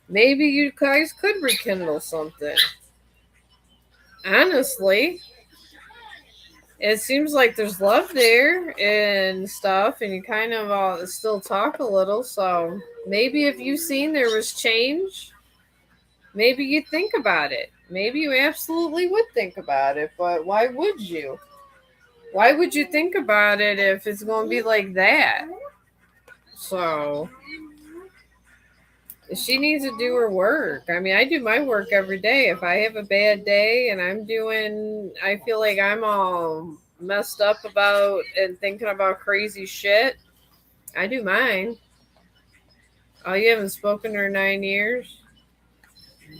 Maybe you guys could rekindle something. Honestly, it seems like there's love there and stuff, and you kind of still talk a little. So maybe if you've seen there was change, maybe you think about it. Maybe you absolutely would think about it, but why would you? Why would you think about it if it's going to be like that? So she needs to do her work. I mean, I do my work every day. If I have a bad day and I feel like I'm all messed up about and thinking about crazy shit, I do mine. Oh, you haven't spoken to her 9 years?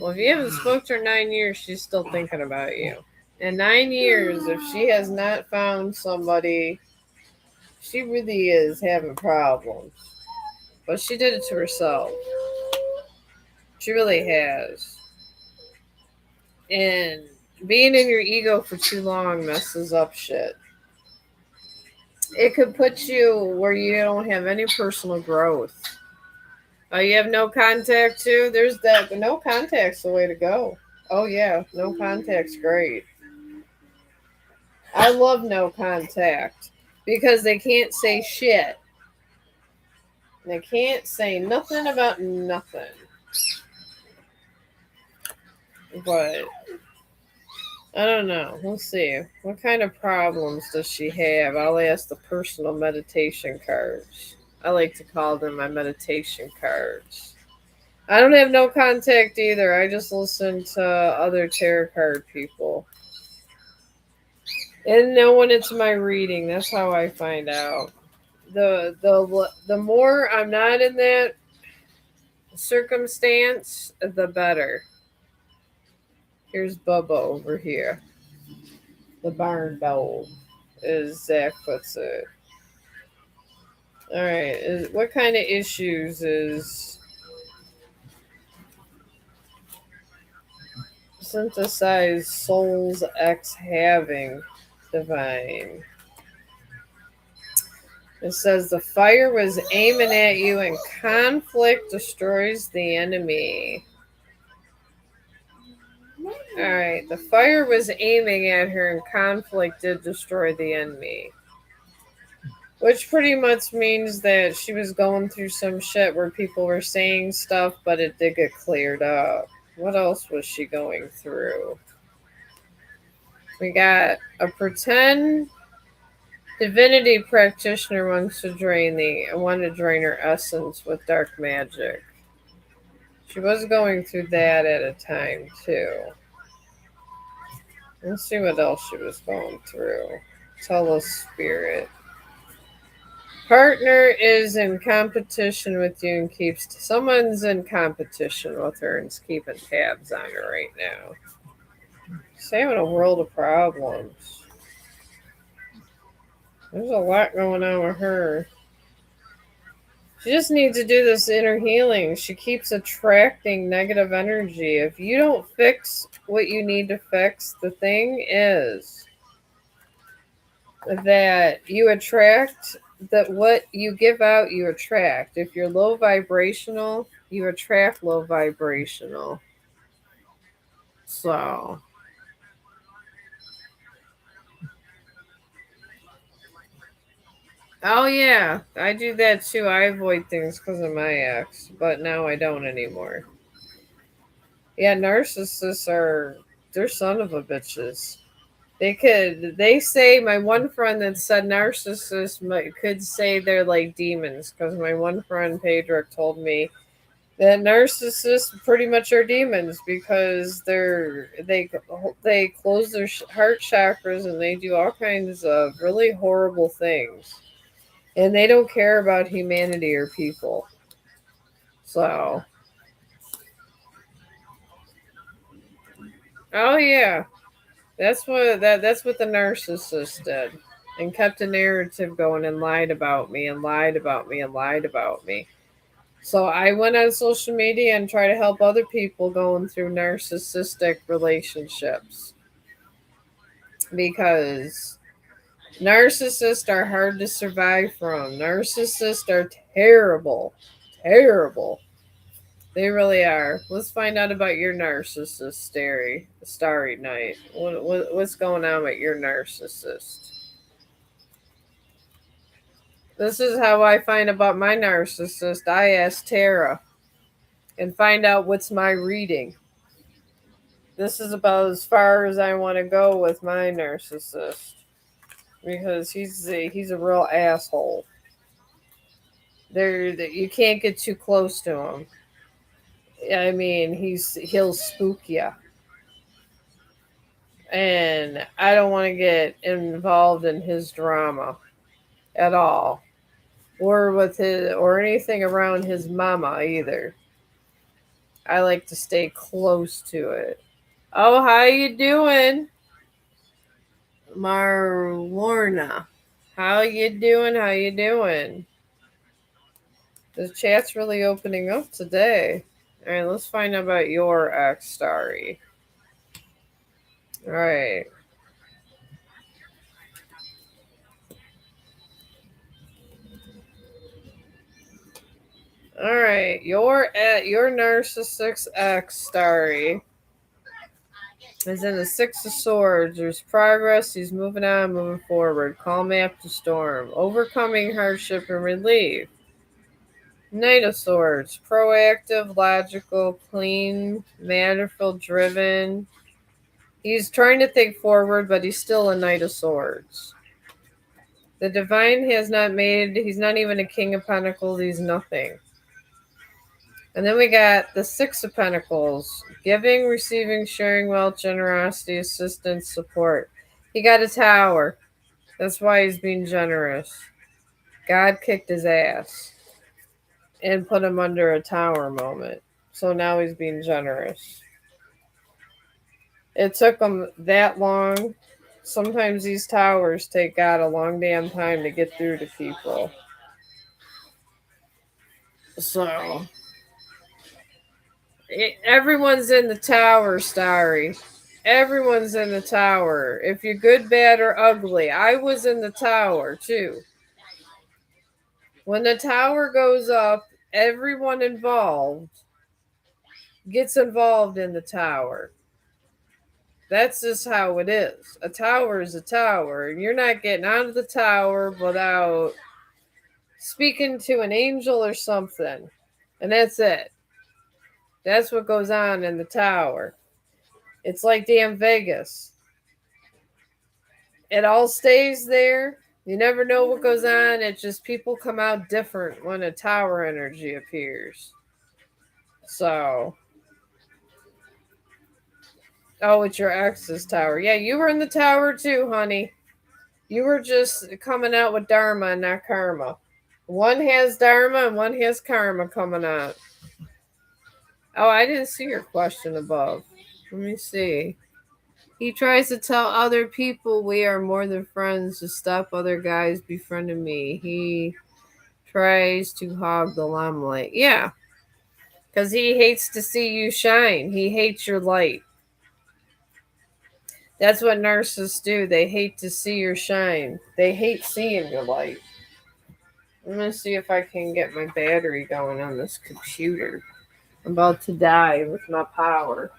Well, if you haven't spoken to her 9 years, she's still thinking about you. In 9 years, if she has not found somebody, she really is having problems. But she did it to herself. She really has. And being in your ego for too long messes up shit. It could put you where you don't have any personal growth. Oh, you have no contact too? There's that. But no contact's the way to go. Oh, yeah. No contact's great. I love no contact because they can't say shit. They can't say nothing about nothing. But I don't know. We'll see. What kind of problems does she have? I'll ask the personal meditation cards. I like to call them my meditation cards. I don't have no contact either. I just listen to other tarot card people. And know when it's my reading. That's how I find out. The more I'm not in that circumstance, the better. Here's Bubba over here. The barn bowl, as Zach puts it. All right. What kind of issues is synthesized souls X having, divine? It says the fire was aiming at you and conflict destroys the enemy. Alright, the fire was aiming at her and conflict did destroy the enemy. Which pretty much means that she was going through some shit where people were saying stuff, but it did get cleared up. What else was she going through? We got a pretend divinity practitioner wants to drain her essence with dark magic. She was going through that at a time too. Let's see what else she was going through. Tell us, spirit. Partner is in competition with you and someone's in competition with her and is keeping tabs on her right now. She's having a world of problems. There's a lot going on with her. She just needs to do this inner healing. She keeps attracting negative energy. If you don't fix what you need to fix, the thing is that you attract that what you give out, you attract. If you're low vibrational, you attract low vibrational. So oh yeah, I do that too. I avoid things because of my ex, but now I don't anymore. Yeah, they're son of a bitches. They say, my one friend that said narcissists could say they're like demons, because my one friend Pedro told me that narcissists pretty much are demons because they close their heart chakras and they do all kinds of really horrible things. And they don't care about humanity or people. So, oh yeah, that's what the narcissist did. and kept a narrative going and lied about me and lied about me and lied about me. So I went on social media and tried to help other people going through narcissistic relationships, because narcissists are hard to survive from. Narcissists are terrible. Terrible. They really are. Let's find out about your narcissist, Starry Night. What's going on with your narcissist? This is how I find about my narcissist. I ask Tara and find out what's my reading. This is about as far as I want to go with my narcissist, because he's a real asshole. You can't get too close to him. I mean, he'll spook you, and I don't want to get involved in his drama at all, or anything around his mama either. I like to stay close to it. Oh, how you doing, Marwarna? How you doing? How you doing? The chat's really opening up today. All right, let's find out about your ex, Starry. All right. All right, your narcissist ex, Starry, is in the Six of Swords. There's progress. He's moving on, moving forward. Calm after storm. Overcoming hardship and relief. Knight of Swords. Proactive, logical, clean, mannerful, driven. He's trying to think forward, but he's still a Knight of Swords. The Divine he's not even a King of Pentacles. He's nothing. And then we got the Six of Pentacles. Giving, receiving, sharing wealth, generosity, assistance, support. He got a tower. That's why he's being generous. God kicked his ass and put him under a tower moment. So now he's being generous. It took him that long. Sometimes these towers take God a long damn time to get through to people. So everyone's in the tower, Starry. Everyone's in the tower. If you're good, bad, or ugly. I was in the tower too. When the tower goes up, everyone involved gets involved in the tower. That's just how it is. A tower is a tower. And you're not getting out of the tower without speaking to an angel or something. And that's it. That's what goes on in the tower. It's like damn Vegas. It all stays there. You never know what goes on. It's just people come out different when a tower energy appears. So. Oh, it's your ex's tower. Yeah, you were in the tower too, honey. You were just coming out with Dharma and not karma. One has Dharma and one has karma coming out. Oh, I didn't see your question above. Let me see. He tries to tell other people we are more than friends to stop other guys befriending me. He tries to hog the limelight. Yeah, because he hates to see you shine. He hates your light. That's what narcissists do. They hate to see your shine. They hate seeing your light. I'm going to see if I can get my battery going on this computer. I'm about to die with my power.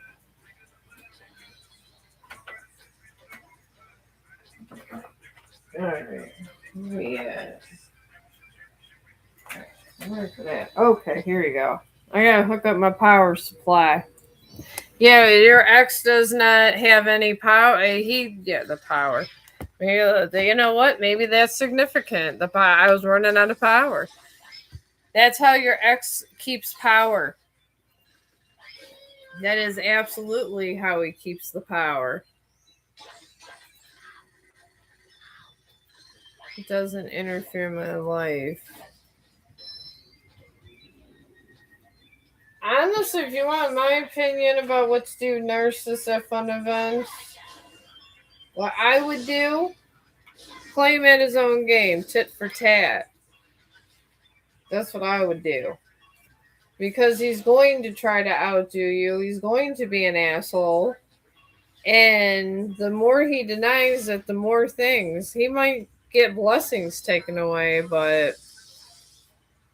Alright. Yeah. Where's that? Okay, here you go. I gotta hook up my power supply. Yeah, your ex does not have any power. The power. You know what? Maybe that's significant. I was running out of power. That's how your ex keeps power. That is absolutely how he keeps the power. It doesn't interfere in my life. Honestly, if you want my opinion about what to do narcissists at fun events, what I would do play him at his own game, tit for tat. That's what I would do. Because he's going to try to outdo you. He's going to be an asshole. And the more he denies it, the more things. He might get blessings taken away, but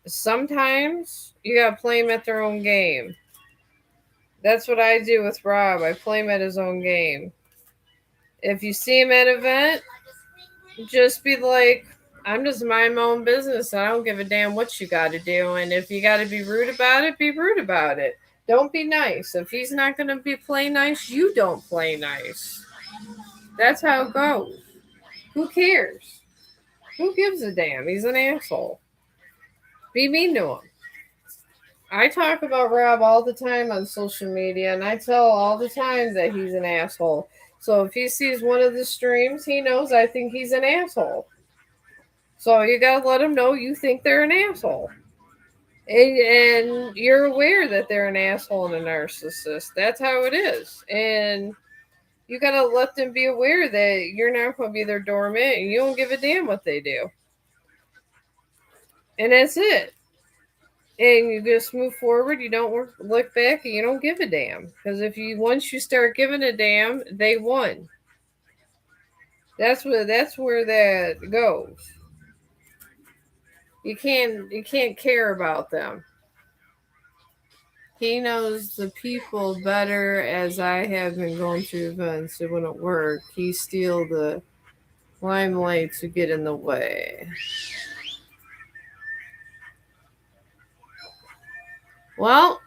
sometimes you gotta play him at their own game. That's what I do with Rob. I play him at his own game. If you see him at an event, just be like, I'm just minding my own business. I don't give a damn what you got to do. And if you got to be rude about it, be rude about it. Don't be nice. If he's not going to play nice, you don't play nice. That's how it goes. Who cares? Who gives a damn? He's an asshole. Be mean to him. I talk about Rob all the time on social media, and I tell all the time that he's an asshole. So if he sees one of the streams, he knows I think he's an asshole. So you gotta let him know you think they're an asshole. And you're aware that they're an asshole and a narcissist. That's how it is. And you gotta let them be aware that you're not gonna be their doormat and you don't give a damn what they do. And that's it. And you just move forward. You don't look back, and you don't give a damn. Because once you start giving a damn, they won. That's where that goes. You can't care about them. He knows the people better. As I have been going through events, it wouldn't work. He steal the limelight to get in the way. Well,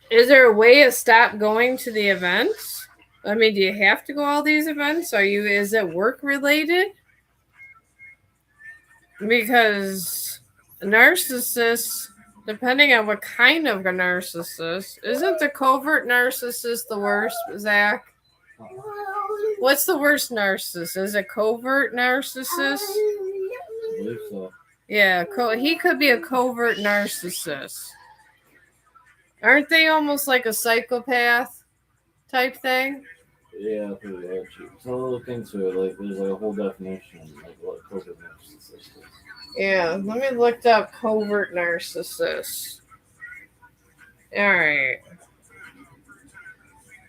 is there a way to stop going to the events? I mean, do you have to go all these events? Is it work related? Because narcissists, depending on what kind of a narcissist, isn't the covert narcissist the worst, Zach? What's the worst narcissist? Is it covert narcissist? I believe so. Yeah, he could be a covert narcissist. Aren't they almost like a psychopath type thing? Yeah, pretty much. So I'll look into it. Like, there's like a whole definition, like what a covert narcissist is. Yeah, let me look up covert narcissist. All right.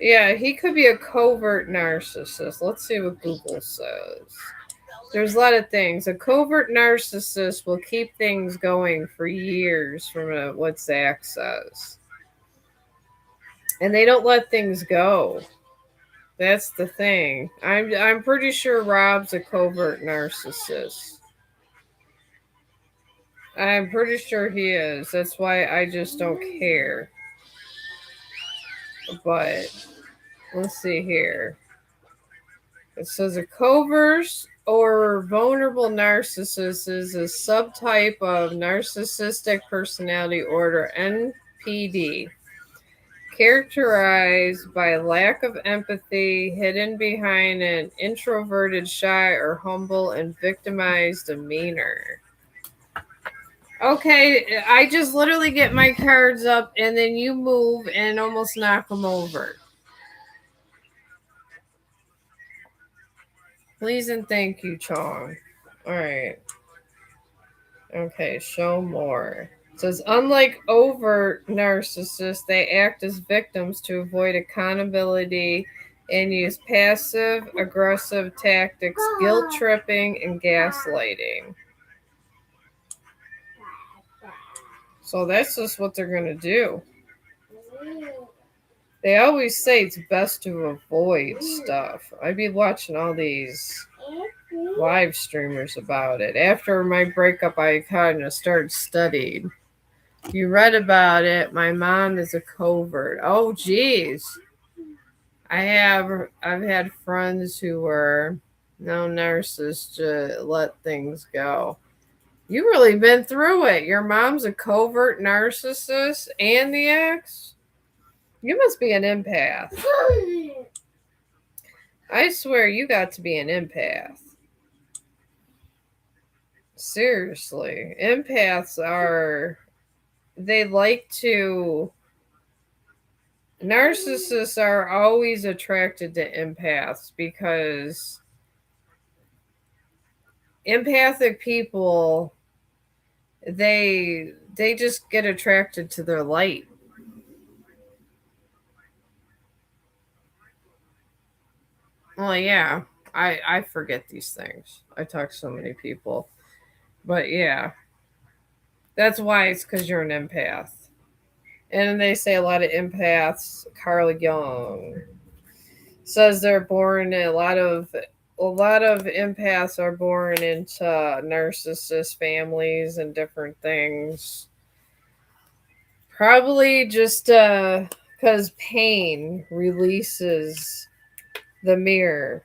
Yeah, he could be a covert narcissist. Let's see what Google says. There's a lot of things. A covert narcissist will keep things going for years, from what Zach says. And they don't let things go. That's the thing. I'm pretty sure Rob's a covert narcissist. I'm pretty sure he is. That's why I just don't care. But let's see here. It says a covert or vulnerable narcissist is a subtype of narcissistic personality order, NPD, characterized by lack of empathy, hidden behind an introverted, shy, or humble and victimized demeanor. Okay, I just literally get my cards up and then you move and almost knock them over. Please and thank you, Chong. All right. Okay, show more. It says, unlike overt narcissists, they act as victims to avoid accountability and use passive aggressive tactics, guilt tripping, and gaslighting. So that's just what they're going to do. They always say it's best to avoid stuff. I'd be watching all these live streamers about it. After my breakup, I kind of started studying. You read about it. My mom is a covert. Oh, geez. I've had friends who were narcissists to let things go. You really been through it. Your mom's a covert narcissist and the ex. You must be an empath. I swear you got to be an empath. Seriously. Narcissists are always attracted to empaths because empathic people, they just get attracted to their light. Well, yeah, I forget these things. I talk to so many people. But yeah, that's why it's because you're an empath. And they say a lot of empaths, Carl Jung says they're born a lot of empaths are born into narcissist families and different things. Probably just because pain releases the mirror.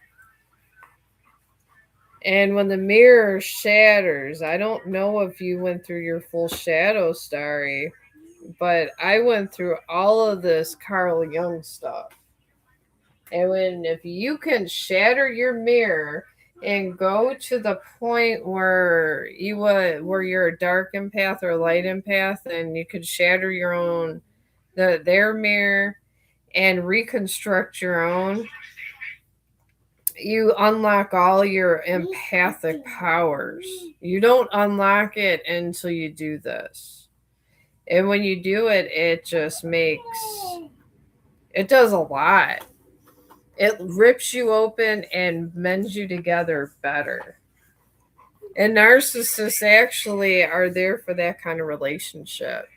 And when the mirror shatters, I don't know if you went through your full shadow, Starry, but I went through all of this Carl Jung stuff. And if you can shatter your mirror and go to the point where you're a dark empath or a light empath, and you could shatter your own their mirror and reconstruct your own, you unlock all your empathic powers. You don't unlock it until you do this. And when you do it, it does a lot. It rips you open and mends you together better. And narcissists actually are there for that kind of relationship.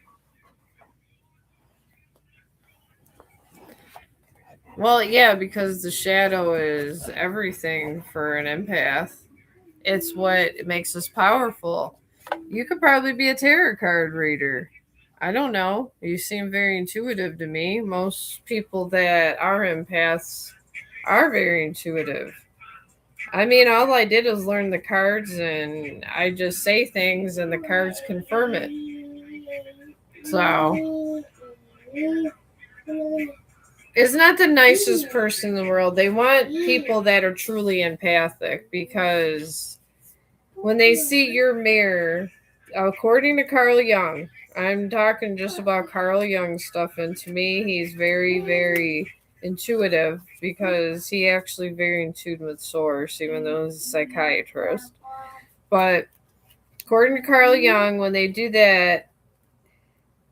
Well, yeah, because the shadow is everything for an empath. It's what makes us powerful. You could probably be a tarot card reader. I don't know. You seem very intuitive to me. Most people that are empaths are very intuitive. I mean, all I did was learn the cards and I just say things and the cards confirm it. So, it's not the nicest person in the world. They want people that are truly empathic because when they see your mirror, according to Carl Jung, I'm talking just about Carl Jung stuff, and to me, he's very, very intuitive because he actually very in tune with source, even though he's a psychiatrist. But according to Carl Jung, when they do that,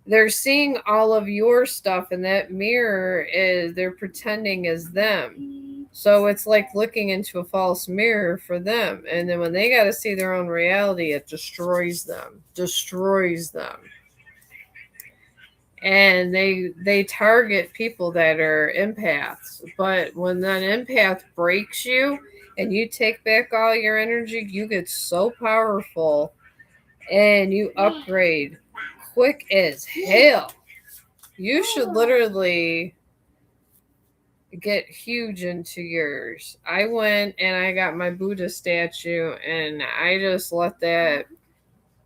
they're seeing all of your stuff, and that mirror is they're pretending as them. So it's like looking into a false mirror for them. And then when they got to see their own reality, it destroys them. And they target people that are empaths. But when that empath breaks you and you take back all your energy, you get so powerful and you upgrade quick as hell. You should literally get huge into yours. I went and I got my Buddha statue and I just let that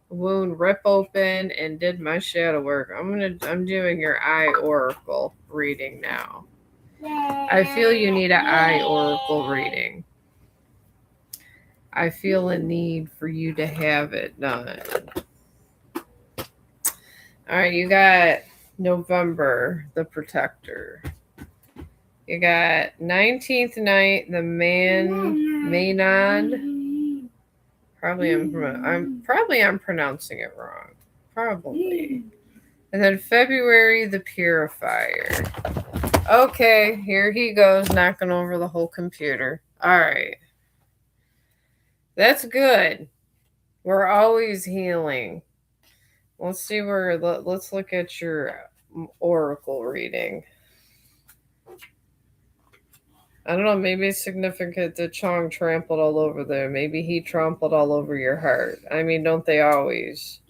wound rip open and did my shadow work. I'm doing your eye oracle reading now. I feel you need an eye oracle reading. I feel a need for you to have it done. All right, you got November, the Protector. You got 19th night, the Maynard. I'm pronouncing it wrong. Probably. And then February, the Purifier. Okay, here he goes, knocking over the whole computer. All right. That's good. We're always healing. Let's look at your oracle reading. I don't know, maybe it's significant that Chong trampled all over there. Maybe he trampled all over your heart. I mean, don't they always?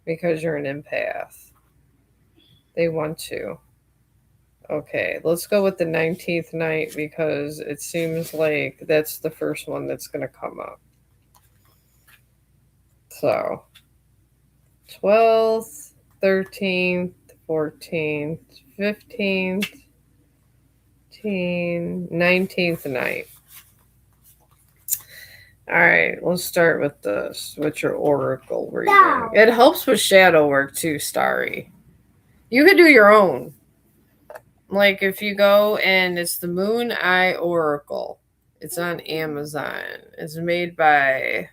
Because you're an empath. They want to. Okay, let's go with the 19th night because it seems like that's the first one that's going to come up. So, 12th, 13th, 14th, 15th, 19th night. All right, let's start with this, with your oracle reading. No. It helps with shadow work too, Starry. You could do your own. Like if you go and it's the Moon Eye Oracle. It's on Amazon. It's made by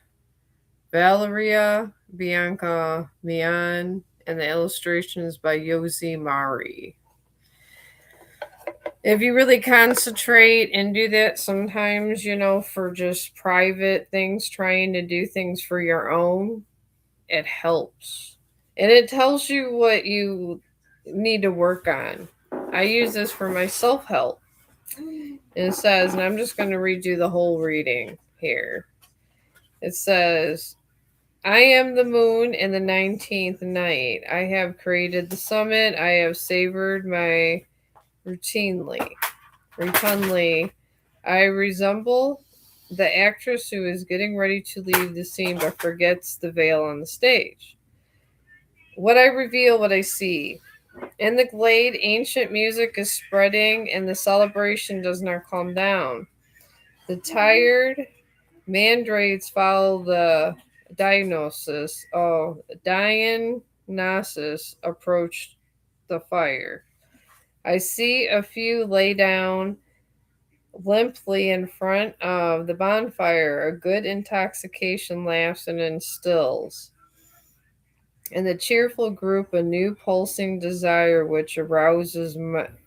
Valeria Bianca Mian, and the illustrations by Yosi Mari. If you really concentrate and do that sometimes, for just private things, trying to do things for your own, it helps. And it tells you what you need to work on. I use this for my self-help. And it says, and I'm just going to redo the whole reading here. It says, I am the moon in the 19th night. I have created the summit. I have savored my rotundely. I resemble the actress who is getting ready to leave the scene but forgets the veil on the stage. What I reveal, what I see. In the glade, ancient music is spreading and the celebration does not calm down. The tired mandrakes follow the Dionysus approach the fire. I see a few lay down limply in front of the bonfire. A good intoxication laughs and instills in the cheerful group a new pulsing desire which arouses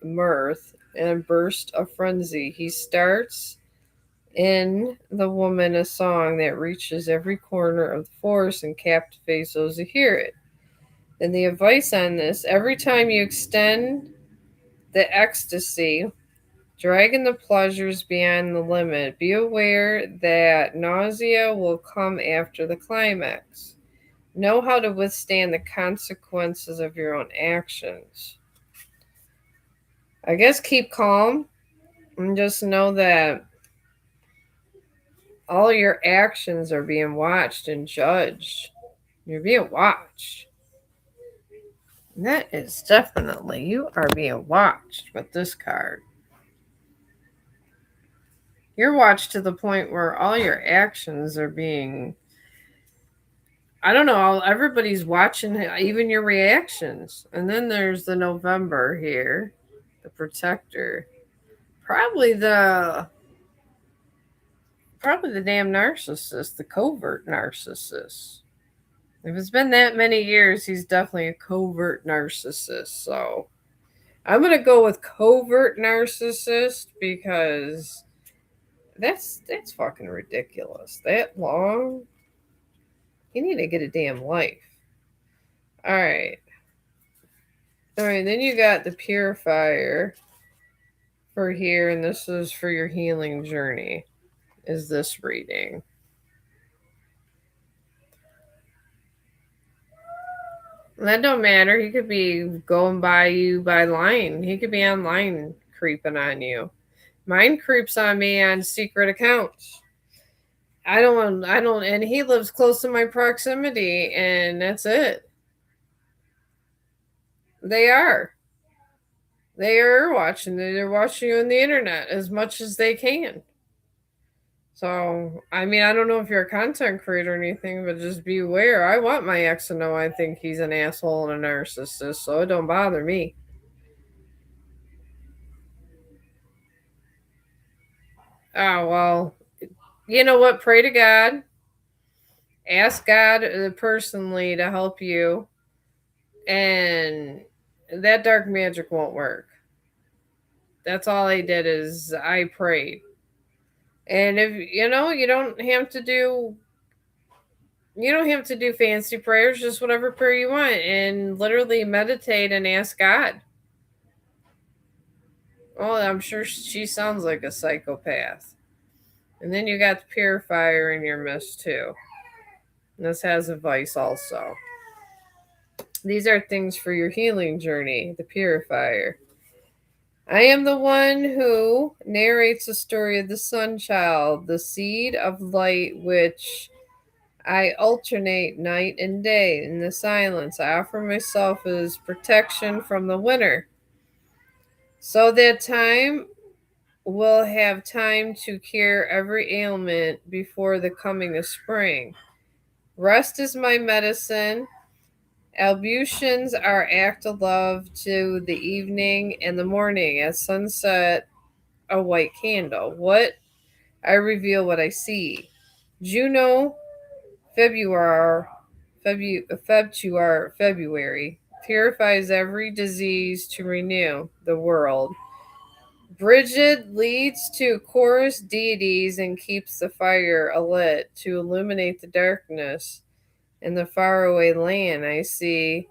mirth and a burst of frenzy. He starts in the woman a song that reaches every corner of the forest and captivates those who hear it. And the advice on this, every time you extend the ecstasy, dragging the pleasures beyond the limit, be aware that nausea will come after the climax. Know how to withstand the consequences of your own actions. I guess keep calm and just know that all your actions are being watched and judged. You're being watched. And that is definitely, you are being watched with this card. You're watched to the point where all your actions are being, I don't know, everybody's watching even your reactions. And then there's the November here, the Protector. Probably the damn narcissist, the covert narcissist. If it's been that many years, he's definitely a covert narcissist. So I'm going to go with covert narcissist because that's fucking ridiculous. That long? You need to get a damn life. All right, then you got the Purifier for here, and this is for your healing journey, is this reading. That don't matter. He could be going by you by line. He could be online creeping on you. Mine creeps on me on secret accounts. I don't, and he lives close to my proximity, and that's it. They are watching. They're watching you on the internet as much as they can. So, I mean, I don't know if you're a content creator or anything, but just be aware. I want my ex to know I think he's an asshole and a narcissist, so it don't bother me. Oh, well, you know what? Pray to God. Ask God personally to help you, and that dark magic won't work. That's all I did is I prayed. And if you don't have to do fancy prayers, just whatever prayer you want, and literally meditate and ask God. Well, I'm sure she sounds like a psychopath. And then you got the Purifier in your midst too. And this has advice also. These are things for your healing journey, the Purifier. I am the one who narrates the story of the sun child, the seed of light which I alternate night and day. In the silence, I offer myself as protection from the winter, so that time will have time to cure every ailment before the coming of spring. Rest is my medicine. Ablutions are act of love to the evening and the morning. At sunset, a white candle. What? I reveal what I see. Juno February purifies every disease to renew the world. Bridget leads to chorus deities and keeps the fire alit to illuminate the darkness in the faraway land. I see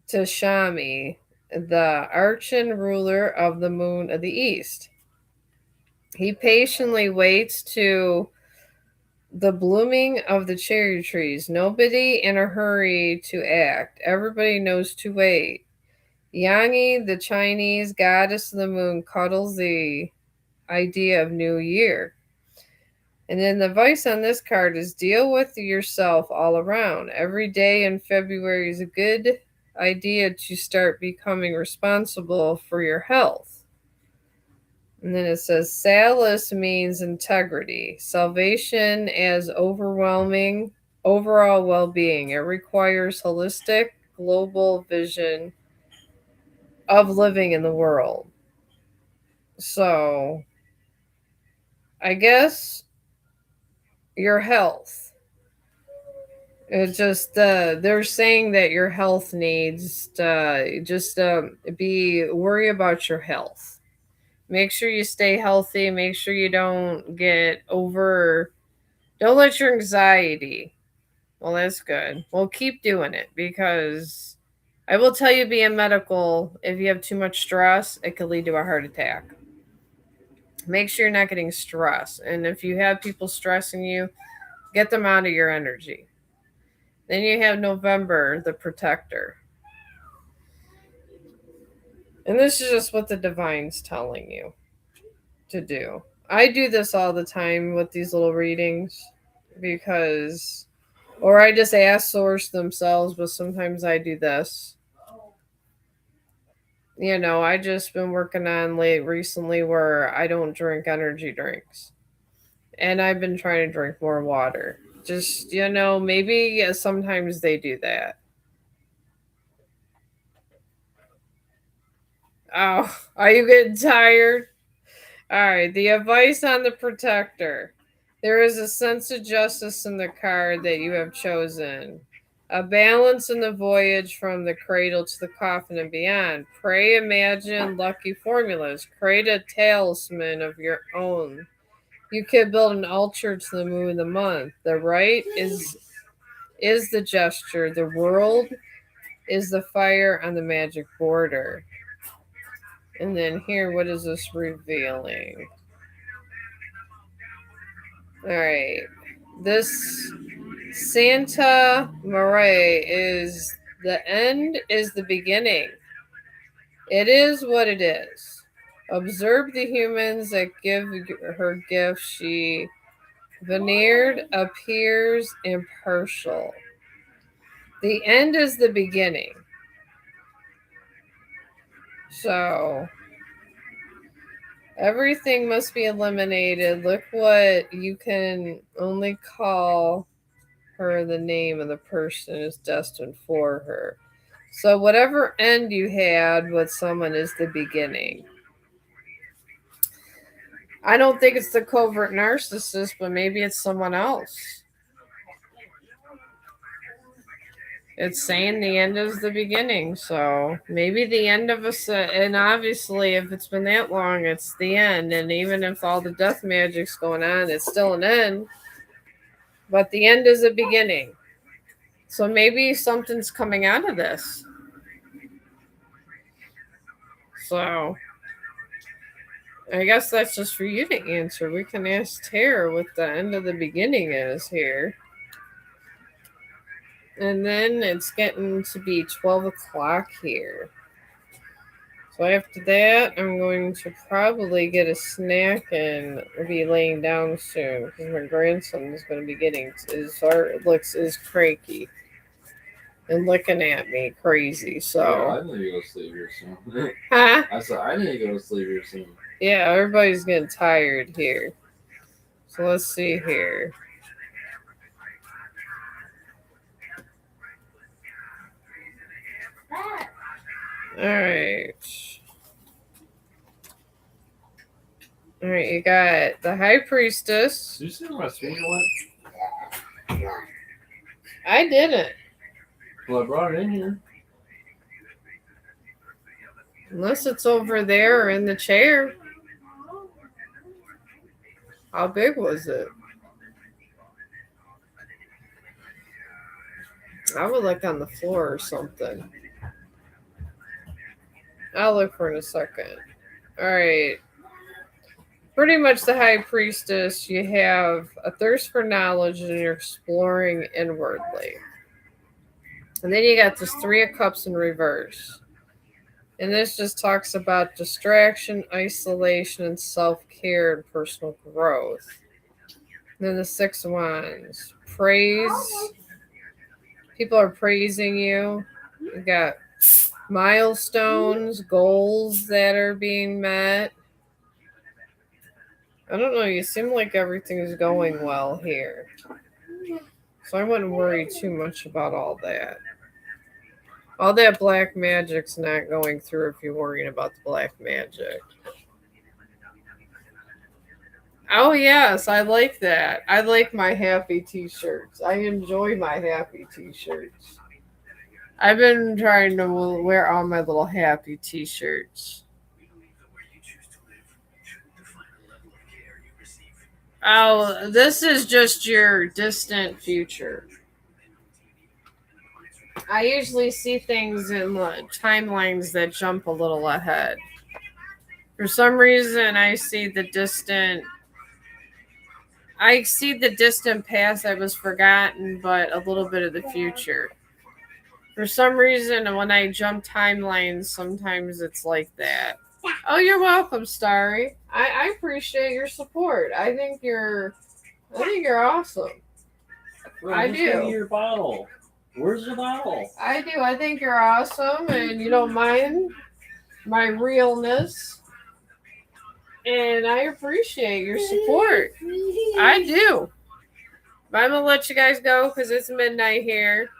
Tashami, the archon ruler of the moon of the east. He patiently waits to the blooming of the cherry trees. Nobody in a hurry to act. Everybody knows to wait. Yangi, the Chinese goddess of the moon, cuddles the idea of New Year. And then the advice on this card is deal with yourself all around. Every day in February is a good idea to start becoming responsible for your health. And then it says Salus means integrity, salvation as overall well-being. It requires holistic global vision of living in the world. So I guess your health. It's just they're saying that your health needs to worry about your health. Make sure you stay healthy. Make sure you don't don't let your anxiety. Well, that's good. Well, keep doing it because I will tell you, being medical, if you have too much stress, it could lead to a heart attack. Make sure you're not getting stressed. And if you have people stressing you, get them out of your energy. Then you have November, the protector. And this is just what the divine's telling you to do. I do this all the time with these little readings or I just ask source themselves, but sometimes I do this. I just been working on recently where I don't drink energy drinks. And I've been trying to drink more water. Just, maybe sometimes they do that. Oh, are you getting tired? All right, the advice on the protector. There is a sense of justice in the card that you have chosen. A balance in the voyage from the cradle to the coffin and beyond. Pray, imagine lucky formulas. Create a talisman of your own. You could build an altar to the moon of the month. The right is the gesture. The world is the fire on the magic border. And then here, what is this revealing? All right. This Santa Maria is the end is the beginning. It is what it is. Observe the humans that give her gift. She veneered appears impartial. The end is the beginning. So everything must be eliminated. Look what you can only call her the name of the person is destined for her. So whatever end you had with someone is the beginning. I don't think it's the covert narcissist, but maybe it's someone else. It's saying the end is the beginning, so maybe the end of us, and obviously if it's been that long, it's the end, and even if all the death magic's going on, it's still an end, but the end is a beginning. So maybe something's coming out of this. So I guess that's just for you to answer. We can ask Tara what the end of the beginning is here. And then it's getting to be 12 o'clock here. So after that, I'm going to probably get a snack and be laying down soon because my grandson is going to be getting his heart is cranky and looking at me crazy. So Yeah, I need to go to sleep here soon. huh? I said I need to go to sleep here soon. Yeah, everybody's getting tired here. So let's see here. All right. All right, you got the High Priestess. Did you see where my finger went? I didn't. Well, I brought it in here. Unless it's over there in the chair. How big was it? I would look on the floor or something. I'll look for it in a second. Alright. Pretty much the High Priestess, you have a thirst for knowledge and you're exploring inwardly. And then you got this Three of Cups in reverse. And this just talks about distraction, isolation, and self-care and personal growth. And then the Six of Wands. Praise. People are praising you. You got milestones, goals that are being met. I don't know. You seem like everything is going well here. So I wouldn't worry too much about all that. All that black magic's not going through if you're worrying about the black magic. Oh, yes. I like that. I like my happy t-shirts. I enjoy my happy t-shirts. I've been trying to wear all my little happy t-shirts. Oh, this is just your distant future. I usually see things in the timelines that jump a little ahead. For some reason, I see the distant past that was forgotten, but a little bit of the future. For some reason, when I jump timelines, sometimes it's like that. Oh, you're welcome, Starry. I appreciate your support. I think you're awesome. Bro, I just do. give me your bottle. Where's the bottle? I do. I think you're awesome, and you don't mind my realness. And I appreciate your support. I do. But I'm going to let you guys go because it's midnight here.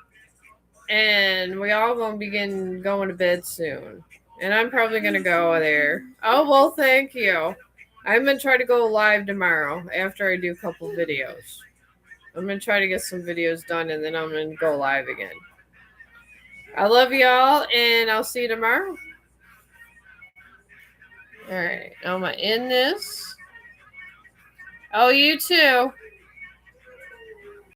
And we all going to begin going to bed soon. And I'm probably going to go there. Oh, well, thank you. I'm going to try to go live tomorrow after I do a couple videos. I'm going to try to get some videos done and then I'm going to go live again. I love y'all and I'll see you tomorrow. All right. I'm going to end this. Oh, you too.